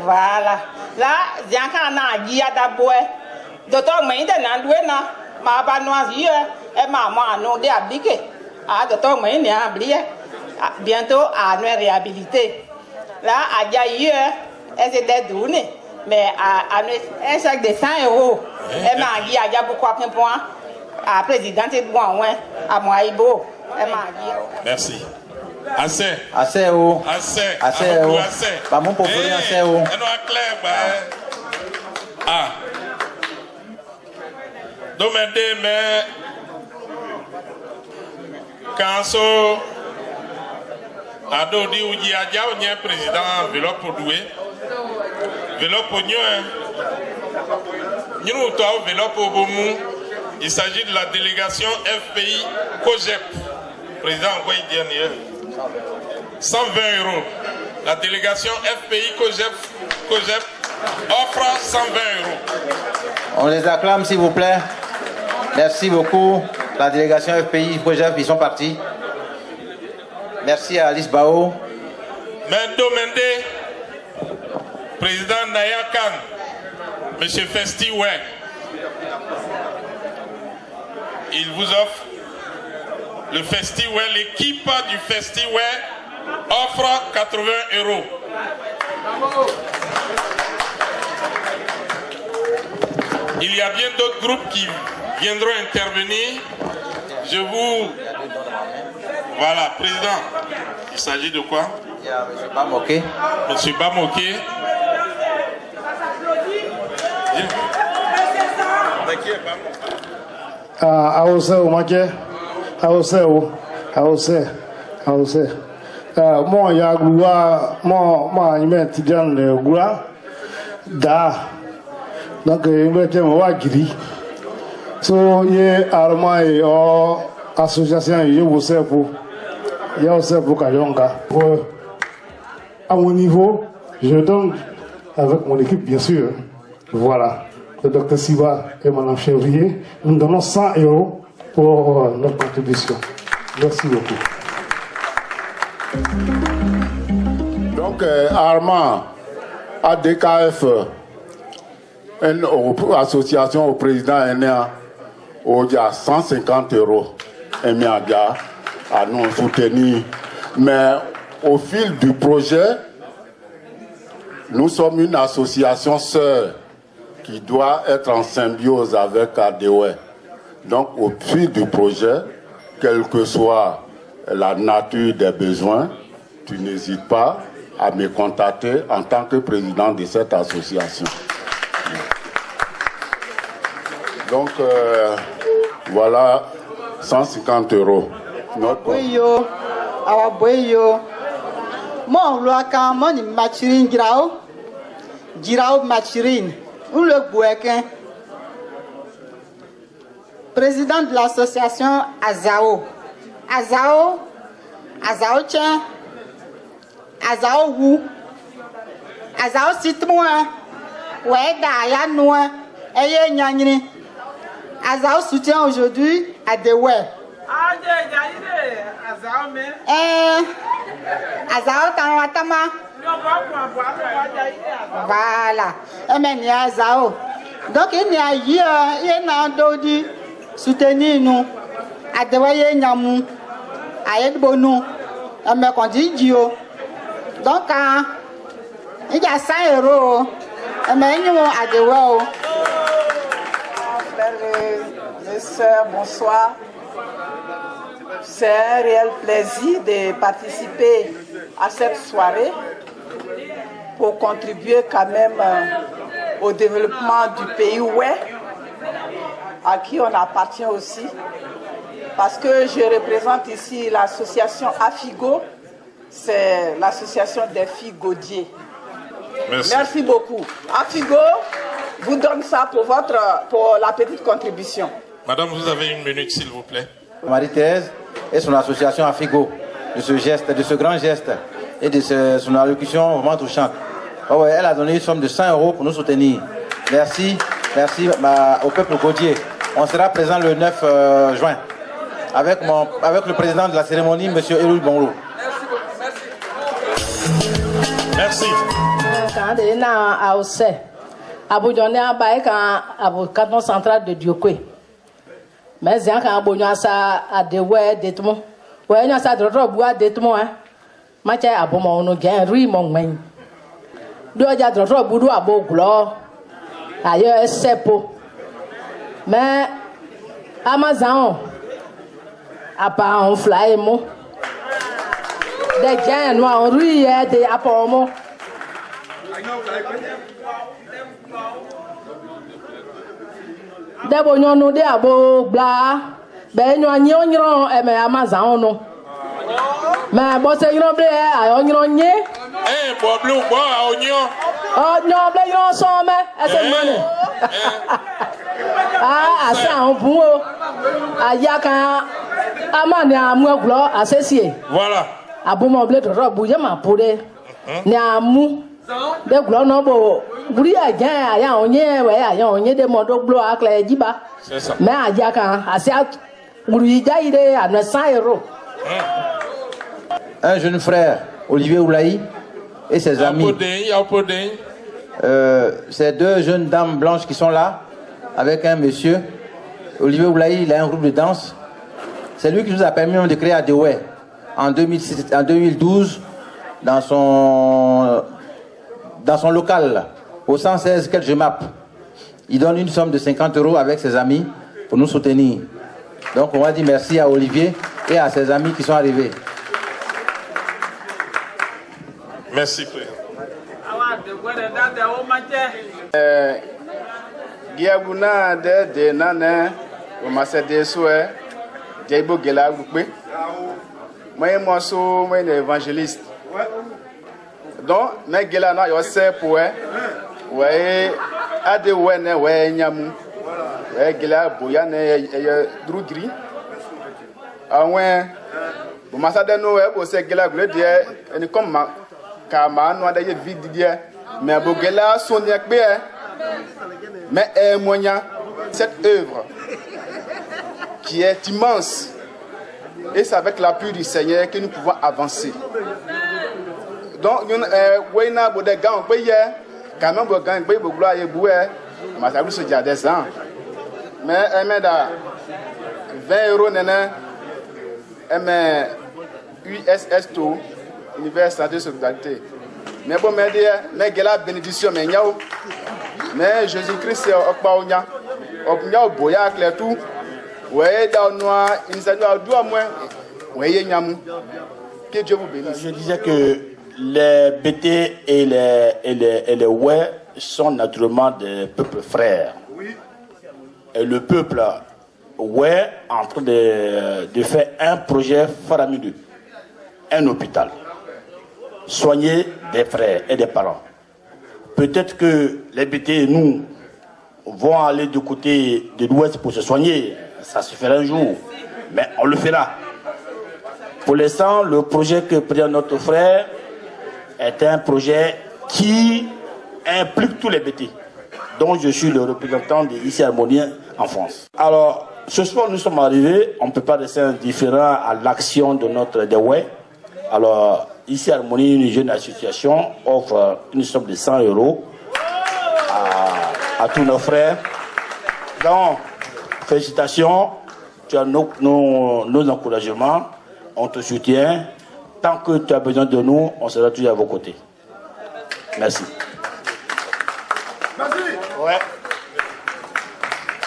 Voilà. Là, Zianka na gia da boy. Docteur Maïda na douena, ma ba noisy et maman non de abdiquer. Ah, docteur Maïda a oublié. Bientôt à nous réhabiliter. Là, à Gaïe, elle s'est dédounée. Mais à un chèque de 100 €, elle m'a dit à beaucoup à point à présidente de Bois, à Moaïbo. Elle m'a dit. Merci. Assez. Assez haut. Assez. Assez haut. Pas mon pauvre assez haut. Ah. Domede mais Kanso Ado di Uji Adja Onye président Velopo Doué. Velopo Nyoe. Nous toi Velopo Bomu. Il s'agit de la délégation FPI COGEP. Président Envoyé dernier. 120 €. La délégation FPI COGEP offre 120 €. On les acclame s'il vous plaît. Merci beaucoup. La délégation FPI COGEP, ils sont partis. Merci à Alice Bao. Mendo Mende, président Naya Khan, monsieur Festiway. Il vous offre le Festiway, l'équipe du Festiway offre 80 €. Il y a bien d'autres groupes qui viendront intervenir. Je vous... Voilà, président. Il s'agit de quoi? Il y a M. Bamoké. Monsieur Bamoké. Aose Omake, Aose, mon ya gloire, mon immense tidiane de gloire, da, donc il me tient au gris. So, ye arma et association, je vous sais pour, il y a aussi pour Kayonga. À mon niveau, je donne avec mon équipe, bien sûr. Voilà. Le docteur Siva et Mme Chevrier, nous donnons 100 € pour notre contribution. Merci beaucoup. Donc, Armand, ADKF, une association au président ENEA, il y a 150 € à nous soutenir. Mais au fil du projet, nous sommes une association sœur qui doit être en symbiose avec ADOE. Donc, au fil du projet, quelle que soit la nature des besoins, tu n'hésites pas à me contacter en tant que président de cette association. Donc, voilà 150 €. Oui, mon loakan, mon maturin girao maturin. Ou le Bouéquin, président de l'association Azao. Azao tien, Azao Wu, Azao Citron, Oueda Yanoua, Eye Nyanyri. Azao soutient aujourd'hui Adewe. Azao Tanwatama. Voilà. Amen, Azao. Donc, il y a d'autres soutenir nous. Adewaye Nyamou. Ayed Bonou. Amen, qu'on dit Dio. Donc, il y a 100 €. Amen, nous Adewa. Frères et sœurs, bonsoir. C'est un réel plaisir de participer à cette soirée pour contribuer quand même au développement du pays Oué, à qui on appartient aussi. Parce que je représente ici l'association Afigo, c'est l'association des filles Gaudier. Merci beaucoup. Afigo vous donne ça pour la petite contribution. Madame, vous avez une minute, s'il vous plaît. Marie-Thérèse et son association Afigo, de ce geste, de ce grand geste et de son allocution vraiment touchante. Oh ouais, elle a donné une somme de 100 € pour nous soutenir. Merci, merci au peuple Gaudier. On sera présent le 9 juin avec le président de la cérémonie, M. Eloul Bonlo. Merci. Canton central de Diokwe. Mais il y a un bonheur à des ouais d'étement. Ouais, il y a ça de bois d'étement. Macha a bon mon gain, oui, mon main. Deux y a de boudou à beau gloire. Ailleurs, c'est beau. Mais Amazon, à part un fly, mon. Des gains noirs, en rue, des apports. Des bonheurs, nous, des abos, bla. ben nyonyo me amazan no ma bo se yino ble ayo nye bo blue bo onyo nyo ble yo so me ese mane asa on bu o ayaka amane amuglo asesie voilà abomo ble to robu ye ma pore ni amu de glo no bo buri ajan aya onye we aya onye de modo glo akle jiba c'est ça mais ayaka asia buri jaide ana 100 euros. Un jeune frère, Olivier Oulaï, et ses amis. Ces deux jeunes dames blanches qui sont là, avec un monsieur. Olivier Oulaï, il a un groupe de danse. C'est lui qui nous a permis de créer Adewey en 2012 dans son local, au 116 quel je mappe. Il donne une somme de 50 euros avec ses amis pour nous soutenir. Donc on va dire merci à Olivier et à ses amis qui sont arrivés. Merci, frère. Giaguna de nane, o masede soe, jaibo gela gbe. Moi so moi évangéliste. Donc na gela na yo se poe, we Adewey ne we nyamu. We gela boya ne drugri. Awen bo masade no we bo se gela gbe de eni comme Kama no ada ye vide mais bogela sonia kbe mais moyen cette œuvre qui est immense et c'est avec l'appui du Seigneur que nous pouvons avancer. Donc nous wena bo de gan kbe ye quand même bo gan kbe bo gloire ye boué ma ça se dia des ans mais emeda 20 € nene USS to Univers santé solidarité. Mais bon, mais mais la bénédiction mais nyao. Mais Jésus-Christ c'est okpaonya. Oknya boya clair tout. Ouais dans noir, il s'agit à deux moins. Ouais nyamu. Que Dieu vous bénisse. Je disais que les BT et les ouais sont naturellement des peuples frères. Et le peuple ouais en train de faire un projet faramineux. Un hôpital. Soigner des frères et des parents. Peut-être que les BT et nous vont aller du côté de l'Ouest pour se soigner. Ça se fera un jour. Mais on le fera. Pour l'instant, le projet que présente notre frère est un projet qui implique tous les BT, dont je suis le représentant de ICI Harmonie en France. Alors, ce soir, nous sommes arrivés. On ne peut pas rester indifférent à l'action de notre Adewey. Alors, ICI Harmonie, une jeune association, offre une somme de 100 € à tous nos frères. Donc, félicitations, tu as nos encouragements, on te soutient. Tant que tu as besoin de nous, on sera toujours à vos côtés. Merci. Ouais.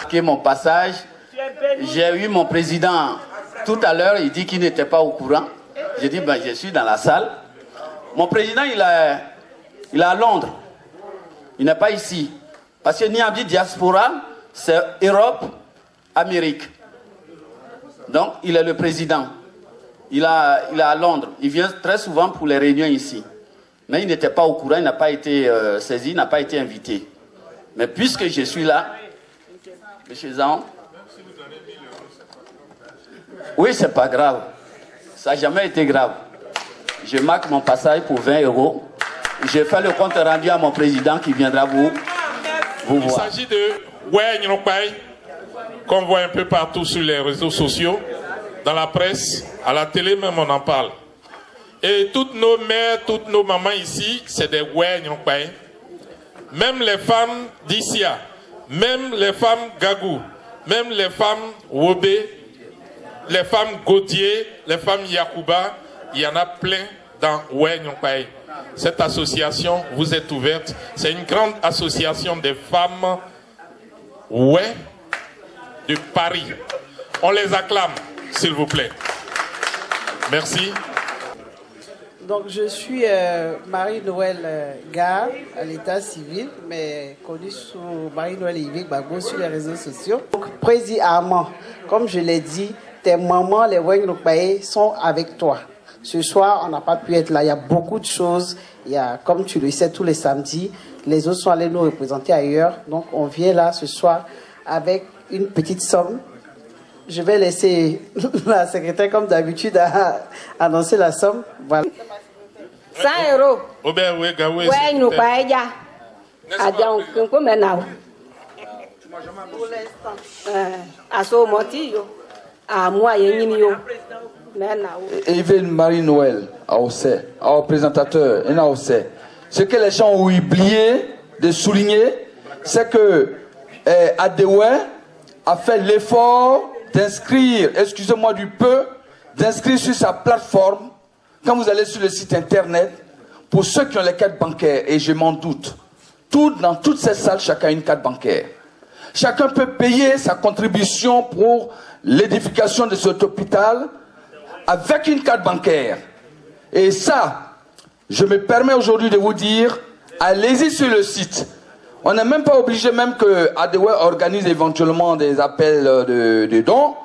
Qui est mon passage. J'ai eu mon président tout à l'heure, il dit qu'il n'était pas au courant. J'ai dit, ben, je suis dans la salle. Mon président, il est à Londres. Il n'est pas ici. Parce que Niamdi Diaspora, c'est Europe, Amérique. Donc, il est le président. Il est à Londres. Il vient très souvent pour les réunions ici. Mais il n'était pas au courant, il n'a pas été saisi, il n'a pas été invité. Mais puisque je suis là, M. Zahon, oui, c'est pas grave. Ça n'a jamais été grave. Je marque mon passage pour 20 €. Je fais le compte rendu à mon président qui viendra vous voir. Il s'agit de Ouais Nyonpai, qu'on voit un peu partout sur les réseaux sociaux, dans la presse, à la télé même on en parle. Et toutes nos mères, toutes nos mamans ici, c'est des Ouais Nyonpai. Même les femmes d'Issia, même les femmes Gagou, même les femmes Wobé, les femmes Gauthier, les femmes Yakuba, il y en a plein dans Ouais Nyonpai. Cette association vous est ouverte. C'est une grande association des femmes Ouais de Paris. On les acclame, s'il vous plaît. Merci. Donc je suis Marie-Noël Gare à l'état civil, mais connue sous Marie-Noël Yvick Bagbo sur les réseaux sociaux. Donc président, comme je l'ai dit, tes mamans, les Wengnokbaye, sont avec toi. Ce soir, on n'a pas pu être là. Il y a beaucoup de choses. Il y a, comme tu le sais, tous les samedis, les autres sont allés nous représenter ailleurs. Donc on vient là ce soir avec une petite somme. Je vais laisser la secrétaire, comme d'habitude, annoncer la somme. Voilà. 100 euros. Ouais, nous pas déjà. Adjan, qu'on maintenant. Pour l'instant. À ce moment, à moi, il y a une million. Even Marie-Noël, au présentateur, ce que les gens ont oublié de souligner, c'est que Adewe a fait l'effort d'inscrire, excusez-moi du peu, d'inscrire sur sa plateforme, quand vous allez sur le site internet, pour ceux qui ont les cartes bancaires, et je m'en doute, dans toutes ces salles, chacun a une carte bancaire. Chacun peut payer sa contribution pour l'édification de cet hôpital avec une carte bancaire. Et ça, je me permets aujourd'hui de vous dire, allez-y sur le site. On n'est même pas obligé même que Adewe organise éventuellement des appels de dons,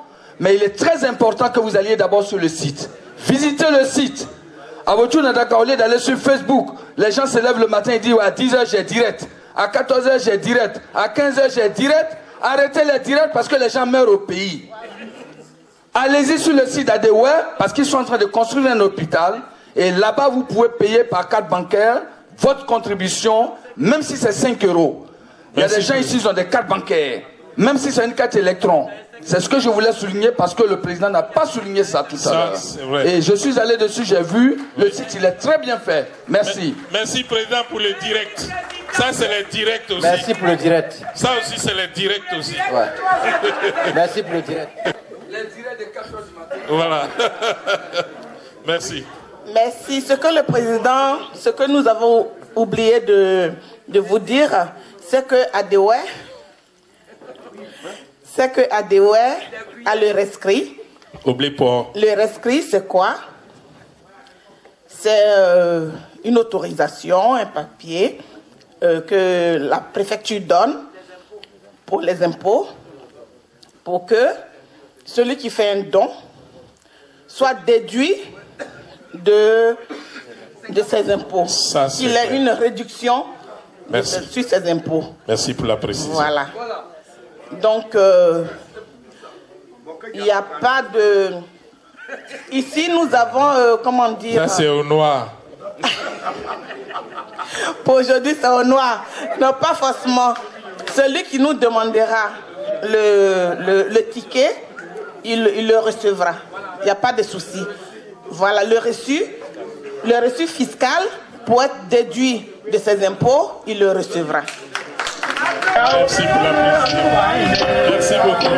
mais il est très important que vous alliez d'abord sur le site. Visitez le site. À votre tour, au lieu d'aller sur Facebook, les gens se lèvent le matin et disent à 10h j'ai direct, à 14h j'ai direct, à 15h j'ai direct. Arrêtez les directs parce que les gens meurent au pays. Allez-y sur le site d'Adewe parce qu'ils sont en train de construire un hôpital et là-bas vous pouvez payer par carte bancaire votre contribution, même si c'est 5 euros. Il y a des gens ici qui ont des cartes bancaires, même si c'est une carte électron. C'est ce que je voulais souligner parce que le président n'a pas souligné ça tout à l'heure. Et je suis allé dessus, j'ai vu, le site il est très bien fait. Merci. Merci président pour le direct. Ça c'est le direct aussi. Merci pour le direct. Ça aussi c'est le direct aussi. Ouais. Merci pour le direct. Les directs de 4h du matin. Voilà. Merci. Merci. Ce que nous avons oublié de vous dire, c'est que Adewe a le rescrit. Oublie pas. Le rescrit, c'est quoi? C'est une autorisation, un papier que la préfecture donne pour les impôts, pour que celui qui fait un don soit déduit de ses impôts. Il a une réduction sur ses impôts. Merci pour la précision. Voilà. Donc, il n'y a pas de... Ici, nous avons, comment dire... Ça, c'est au noir. Pour aujourd'hui, c'est au noir. Non, pas forcément. Celui qui nous demandera le ticket, il le recevra. Il n'y a pas de souci. Voilà, le reçu fiscal, pour être déduit de ses impôts, il le recevra. Merci pour la précision. Merci beaucoup.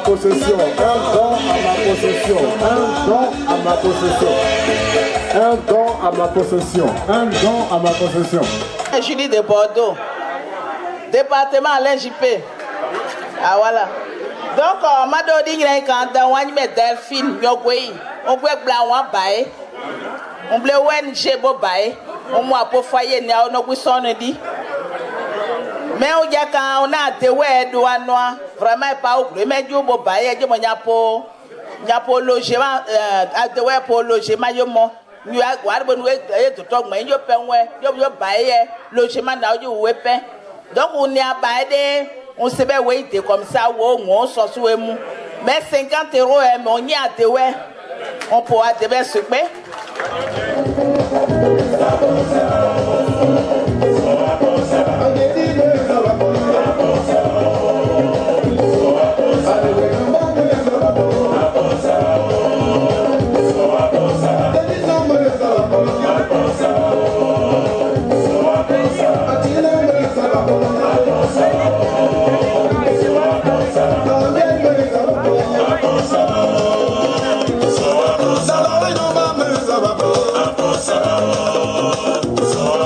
Possession, un don à ma possession, un don à ma possession, un don à ma possession, un don à ma possession. Julie de Bordeaux, département Alain Juppé. Ah voilà. Donc, on m'a donné quand on a mis Delphine, on peut blanc, on peut ONG Bobaye, on m'a pas foyer, on a pu sonner dit. Mais on y a quand on a des ouais douanois, vraiment pas au plus. Mais du Bobaye, du Moniapo, Niapo logement, à des ouais pour logement, yomo. You are one way to talk, mais you pen ouais, you baye, logement now you weapon. Donc on y a baye, on se fait wait comme ça, on s'en souvient. Mais 50 €, on y a des ouais, on pourra te faire souper. So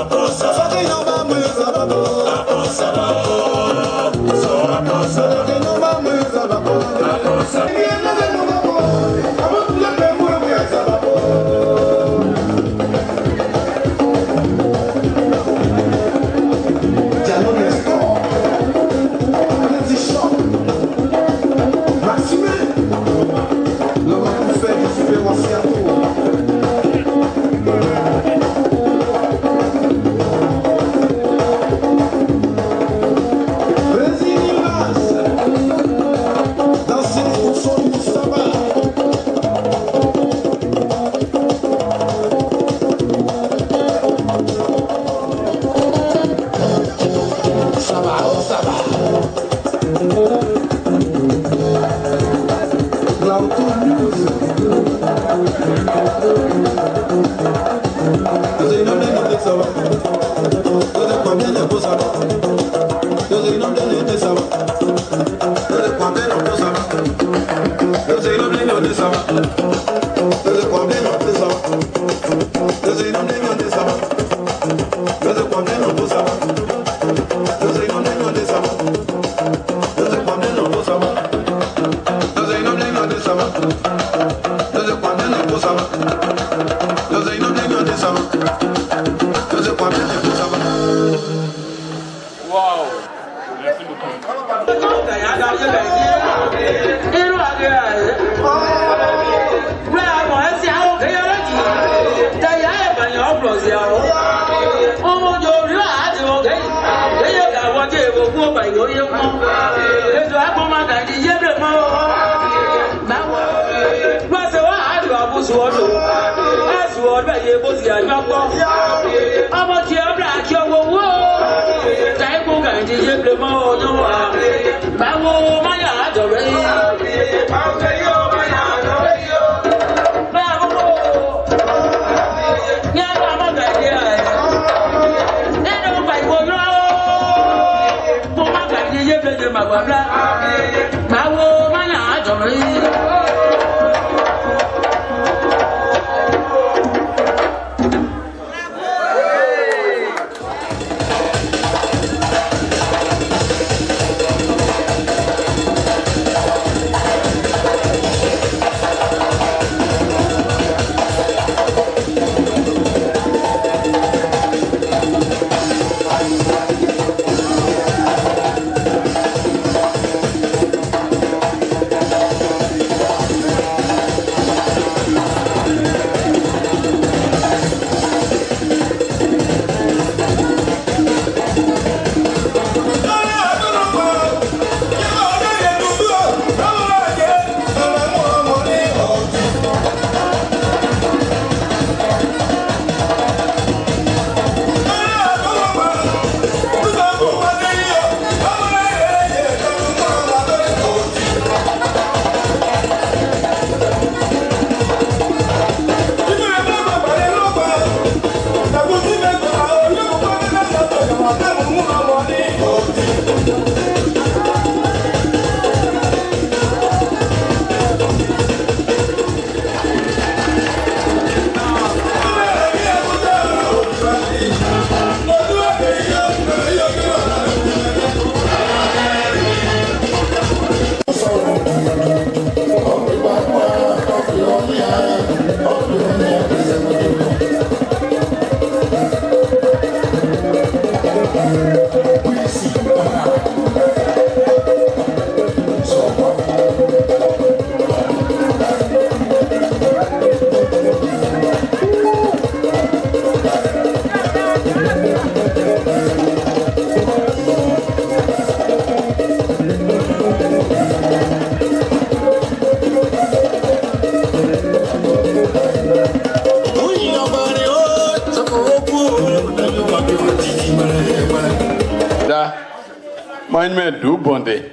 Du bonde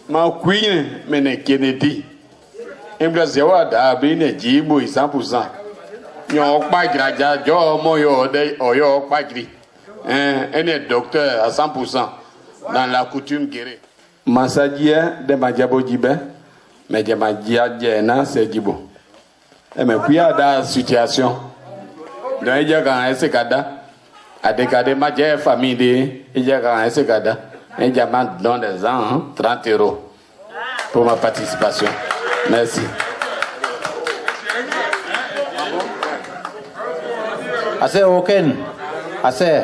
ma queen mene Kennedy Emblaze wa da be ne jibo 100% nyo pa graja jo mo yo de oyo pa gri ene docteur à 100% dans la coutume guérée masadia de majabo jibe mais de majia jena se jibo e me kuya da situation dans eja kan esekada adekade majia famille eja kan esekada eja man don des ans 30 € pour ma participation. Merci. Assez aucun. Assez.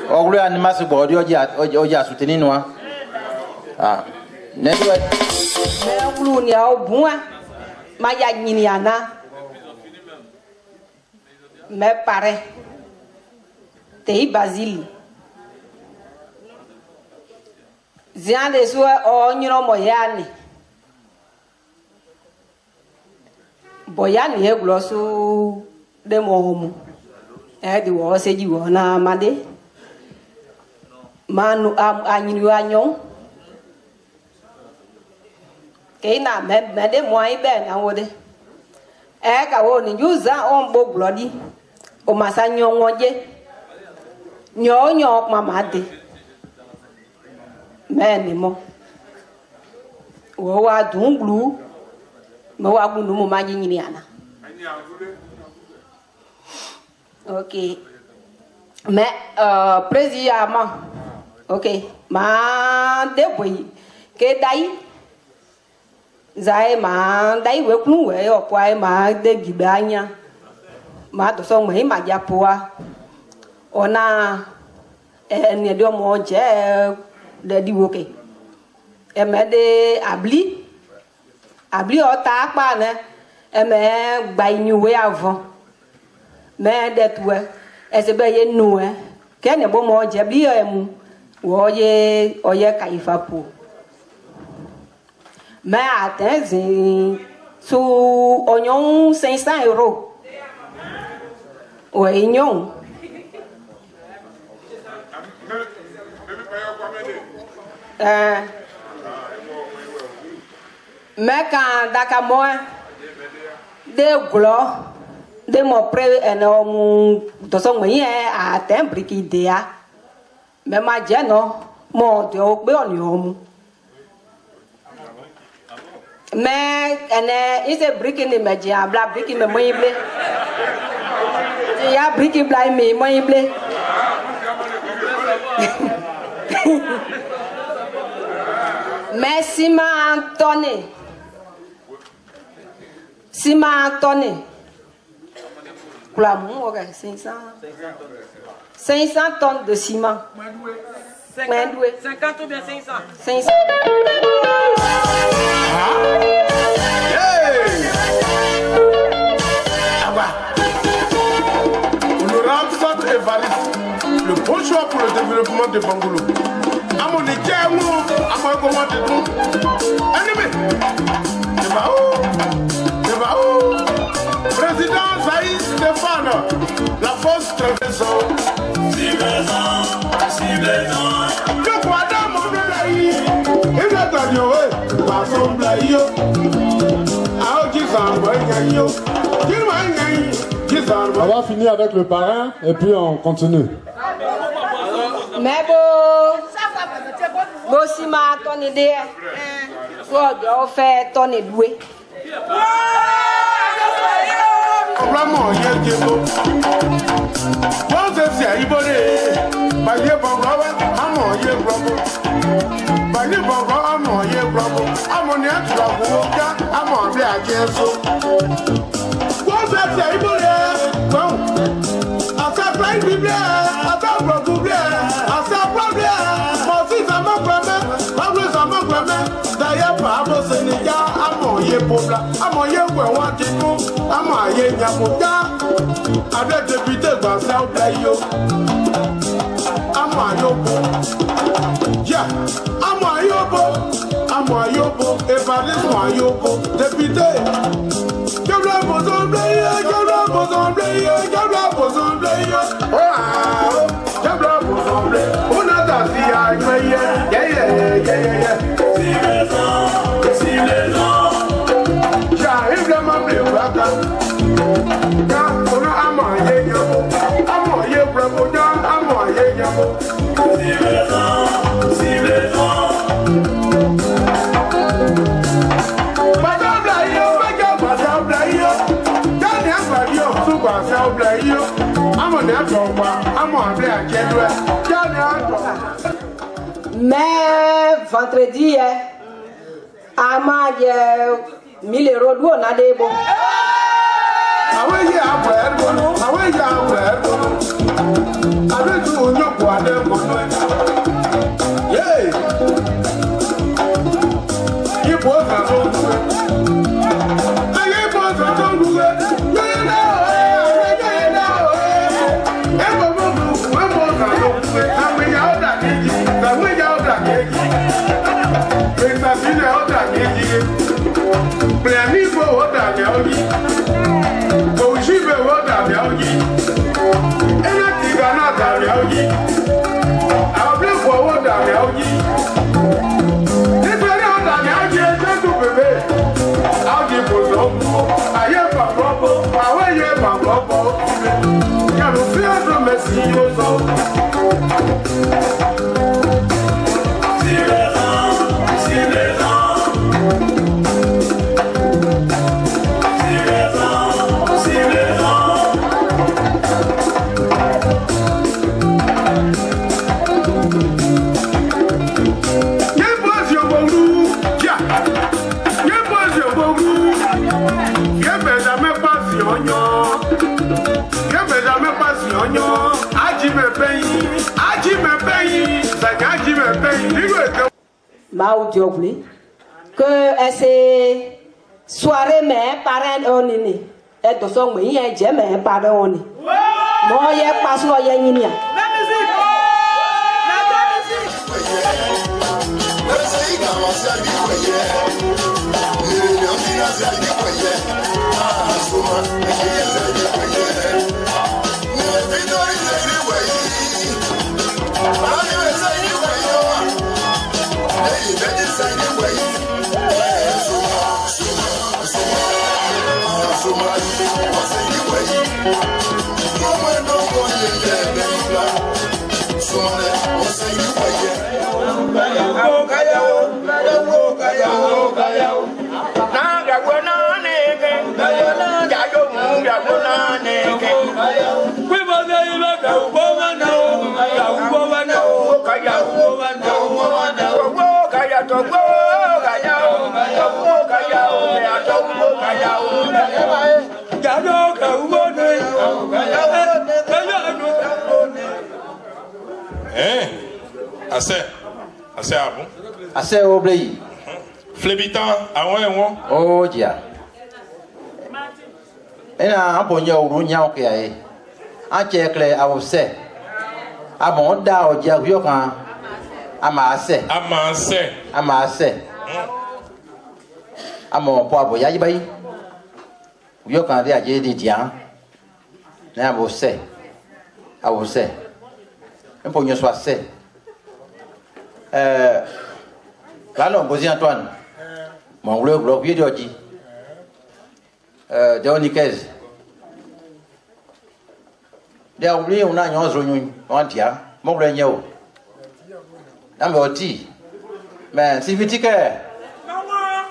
Oglu animasi body oja soutenir nous. Ah. Netwe. Oglu ni au bua. Maya nyiniana. Me pare. Tei Basile. Ziande suwa o nyiro moyani. Boyani e glosu de mohomu. E di wo seji wo na made. Manu anyini anyon. Ke na me de mo ai be na wode. E ka wo ni juza on bo glodi. O masanyo ngoje. Nyo mama de. Meni mo. Wo wa dunglu. Mo wa gundu mo maji nyini ana. OK. Mais président OK. Ma de boy ke dai. Zai ma dai we kunu we opwa ma de gibanya. Ma to so mo ma japoa. Ona ni do mo je de diwoke. E me de abli o ta pa ne mais baignou avant mais d'être ouais et c'est bien nous hein qu'est-ce bon moi j'ai bien mu oye kaifa pour mais attends sous oignon 500 €. Oignon. Mais quand d'accord moi des glos de mon pré énorme de son moyen à atteindre briquidéa mais ma non mon dieu on mais il se brique ne me dit bla brique me moyen blé il y a brique bla me moyen blé mais si m'a Anthony pour la mou 500 tonnes de ciment 50 ou bien 500 500 Honorable Centre Évariste, le bon choix pour le développement de Bangolo. À mon équipe, à mon commande de tout. Animé, c'est pas où? Président Zaïd Stéphane, la force traversant. Si besoin. Que quoi dans mon blaï? Et la gagnée, pas son blaï. On va finir avec le parrain et puis on continue. Mais bon si ma ton idée soit on fait ton doué vraiment yéko bon c'est ça ibodé ba yé bongo amo yé bravo ba yé bongo amo yé bravo amo ni atu awo ka amo bi ajeso bon c'est ça ibodé bon asa plein bible asa bravo bible asa problème mon fils a mon problème Pablo a mon problème d'ailleurs Pablo Sénégal amo yé pobla amo yé wewa tiku amo ayé nyamuta avec député Bassao Blayo amo ayobo yeah amo ayobo Evariste ayobo député Jabla Bozon Blayo Jabla Bozon Blayo on a tasi aye yeah si les gens j'arrive le mamble waka ya ona amaye nyamo amaye bravo ya amaye nyamo si les gens madame blayo dani agbariyo suba sa blayo amone atọgba amọ̀abẹ́ àjẹdúẹ dani atọ. mais vendredi a máa jẹ 1000 € dúró náà dé bọ. àwọn èyí àbọ̀ ẹ̀ gbọ́nú àbẹ̀tù ònyòkù adé gbọ́nú ẹ̀. ipò ọ̀sán tó ń dúró. ayé ipò ọ̀sán tó ń dúró. yóyé náà ẹ̀bùn mọ̀mú wẹ́pọ̀ ọ̀sán tó ń dúró. àwọn ìyá ọ̀dà kejì ìsàsílẹ̀ ọ̀dà kejì. Planivo oda miauji, Koujibe oda miauji, Enatigana da miauji, Ablefo oda miauji, Nítorí oda miauji ẹjẹ́ tó bèbè, Audi bòzò mú, ayé bàbọ̀bọ̀, àwọn ayé bàbọ̀bọ̀, Yàrá sí ọdún mẹ́sì yóò sọ. Mao Diogli que soirée mais parrain on ni et to so me yen je me parrain on ni mo ye pass lo ye yin ya Assez à bon. Assez oublié. Flébitan, à ouais, moi. Oh, dia. Et là, on peut y avoir une autre chose. Un check à vous c'est. À mon da au dia vieux quand amassé. Amassé. Amassé. À mon poids boya y bay. Vieux quand dia j'ai dit dia. N'a vous c'est. À vous c'est. Un peu y soit c'est. Là, non, Bosy Antoine, mon bloc vieux d'Odi, Déoniquez. Dia oublié, on a une zone, on tient, mon bleu n'y-a. D'abord, mais si vite que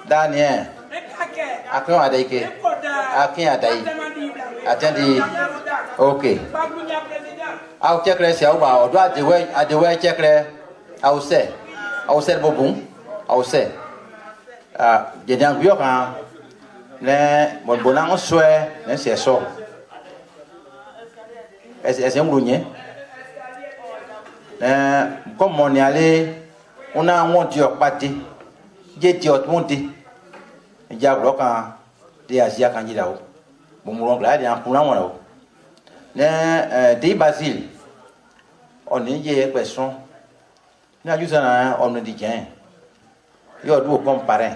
Daniel, à qui on a dit, à qui on a dit, attendez, ok. À où check les c'est où on doit à devoir check les. À où c'est le bon, à où c'est. J'ai dit un vieux quand mon bonheur souhait, c'est ça. Est-ce un grunier? Comme on est allé, on a monté au pâté, j'ai dit au monté. Il y a bloqué des Asiens candidats. Bon, mon oncle a un poulant. Des Basile, on est y a question. Nous avons un homme de Dieu. Il y a deux comparés.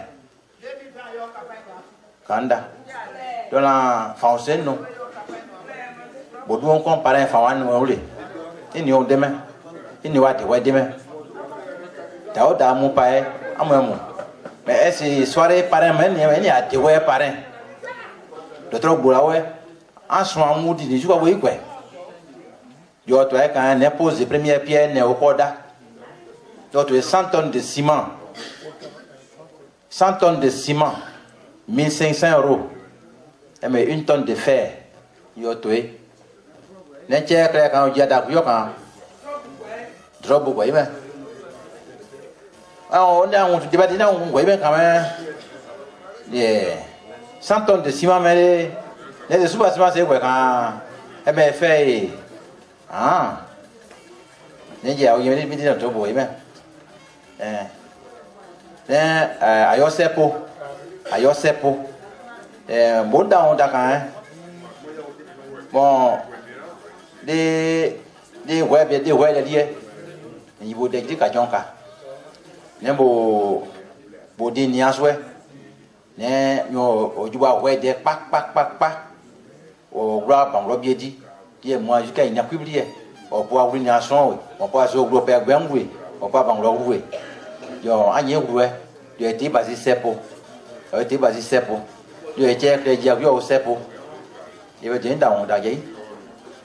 Kanda. Dans la français, non. Bon, nous comparons Fawan, nous voulons. Il n'y a pas de demain. Il n'y a pas de demain. T'as autre à mon père, à mon mot. Mais est-ce soirée parrain, il y a des ouais parrain. D'autres boulaoué, en ce moment, on dit, je vois, oui, quoi. Il y a toi, quand on pose les premières pierres, on est au Koda. D'autres 100 tonnes de ciment. 100 tonnes de ciment. 1500 €. Mais une tonne de fer. Il y a tout. N'importe quoi quand on y a d'accord quand. Drop au bois. On a un débat là on voit bien quand même. 100 tonnes de ciment mais les sous-bâtiments c'est quoi quand. Mais fait. Ah. N'importe où il y a des petits dans le bois. Ayosepo, bon dans Dakar, bon, des web, des web liés, il faut des kajonka, n'importe où des niaswe, n'importe où des pak, au gras, on l'a bien dit, moi jusqu'à une publié, on peut avoir une nation, on peut avoir un groupe bergoué, on peut avoir un groupe. Yo, anye oué, yo été basé sepo, yo été basé sepo, yo été créé yo sepo, yo été dans on d'ailleurs,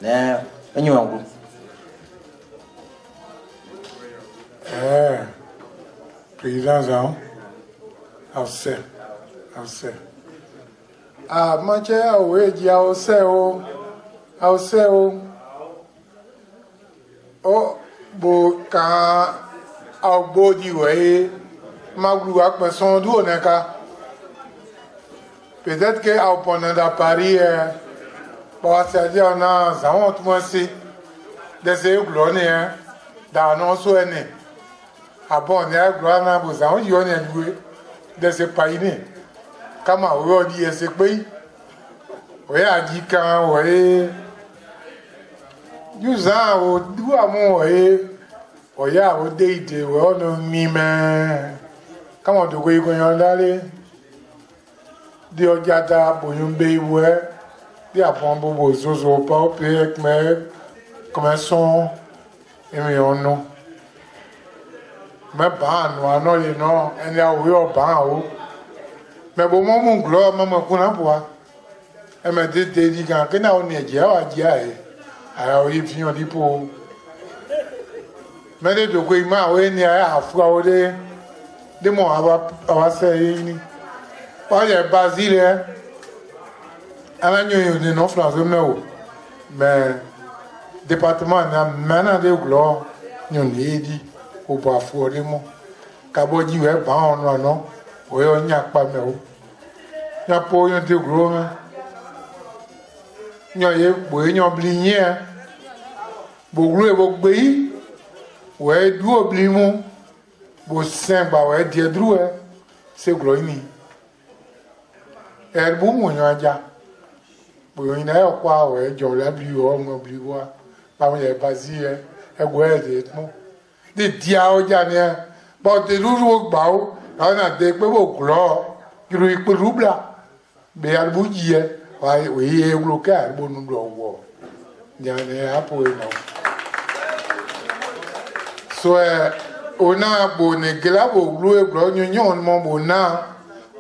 né, anye oué. Président Jean, ah, manche awe dia oseo, oh, bo ka. Au beau du way, ma gloire me sont d'où on est qu'à. Peut-être qu'au pendant de Paris, bon, c'est-à-dire, on a un honte, moi aussi, des glonés, dans nos soins. Ah bon, on est gloire, on a besoin, on est doué de ce pays. kama wo di ese pe o ya ji kan o yuza o du amu o ya o de ide o no mi me kama do ko iko yan dale di ọjà da boyun be iwe di apon bobo zozo pa o pe me comme son emi onu me ba no ano le no eni awo yo ba o me bo mo mu glo mama kuna poa e me de di gan ke na o ni eje wa ji ai ara o yi fi hàn dipo me de do ko ima o ni ai afu o de mo aba se ni Oye, Basile, alanyo de non français mais département na mana de glo nyon yedi o ba fori mo kabo ji we ba onu no o yo nya pa me o nya po yo de glo me nya ye bo nya blinye bo glo e bo gbe yi we du oblimu bo sen ba we die dru e se glo ni erbu mo nyaja bo ina yo kwa we jo la bi o mo bi wa ba mo ye bazie egwe de mo de dia o ja ni bo de ruru gba o na de pe bo glo kiru ipe rubla be erbu ye wa we ye glo ka erbu nu do wo ja ne apo e no so ona bo ne gla bo glo e glo nyon mo bo na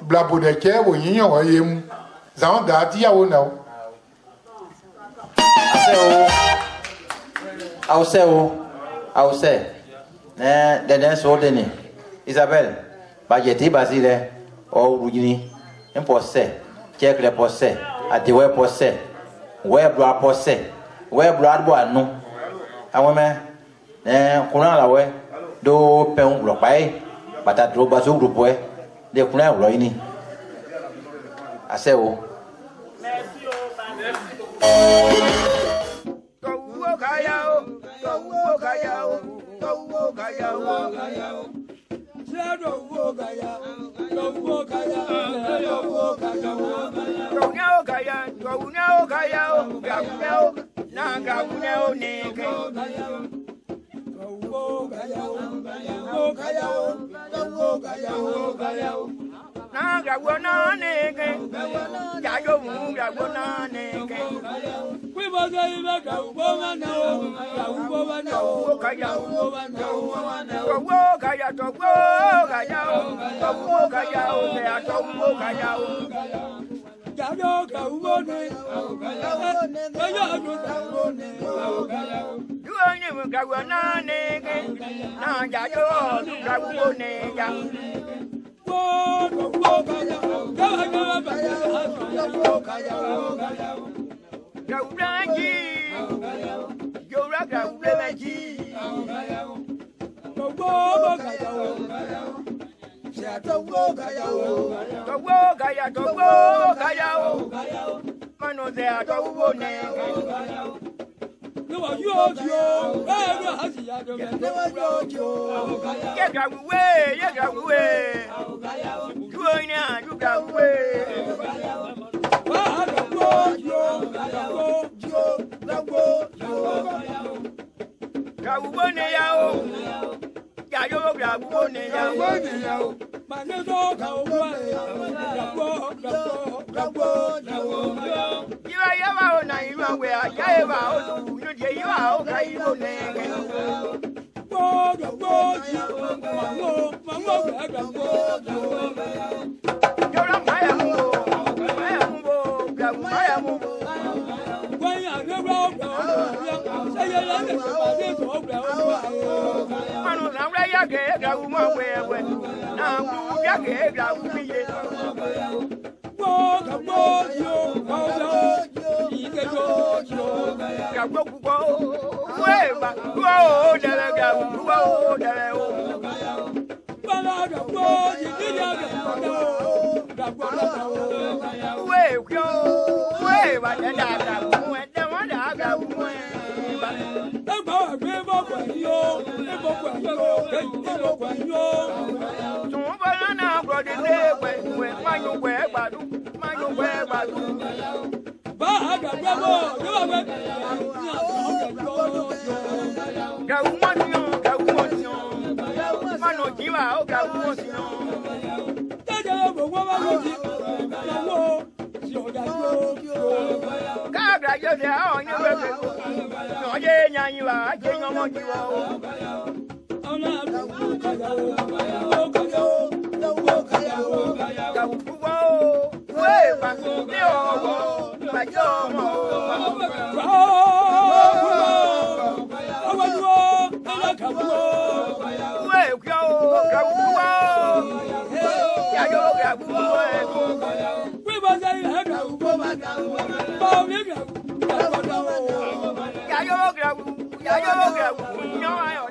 blabo de ke wo yin wa yem zan da ti ya wo na o Ause de so de ni Isabelle ba je ti Basile o rujini en posse check le posse ati we posse we bro posse we bro adbo anu awon me kuna la we do pe un bro pa e bata dro ba so groupe we de kuna ro ini aseo Yeah,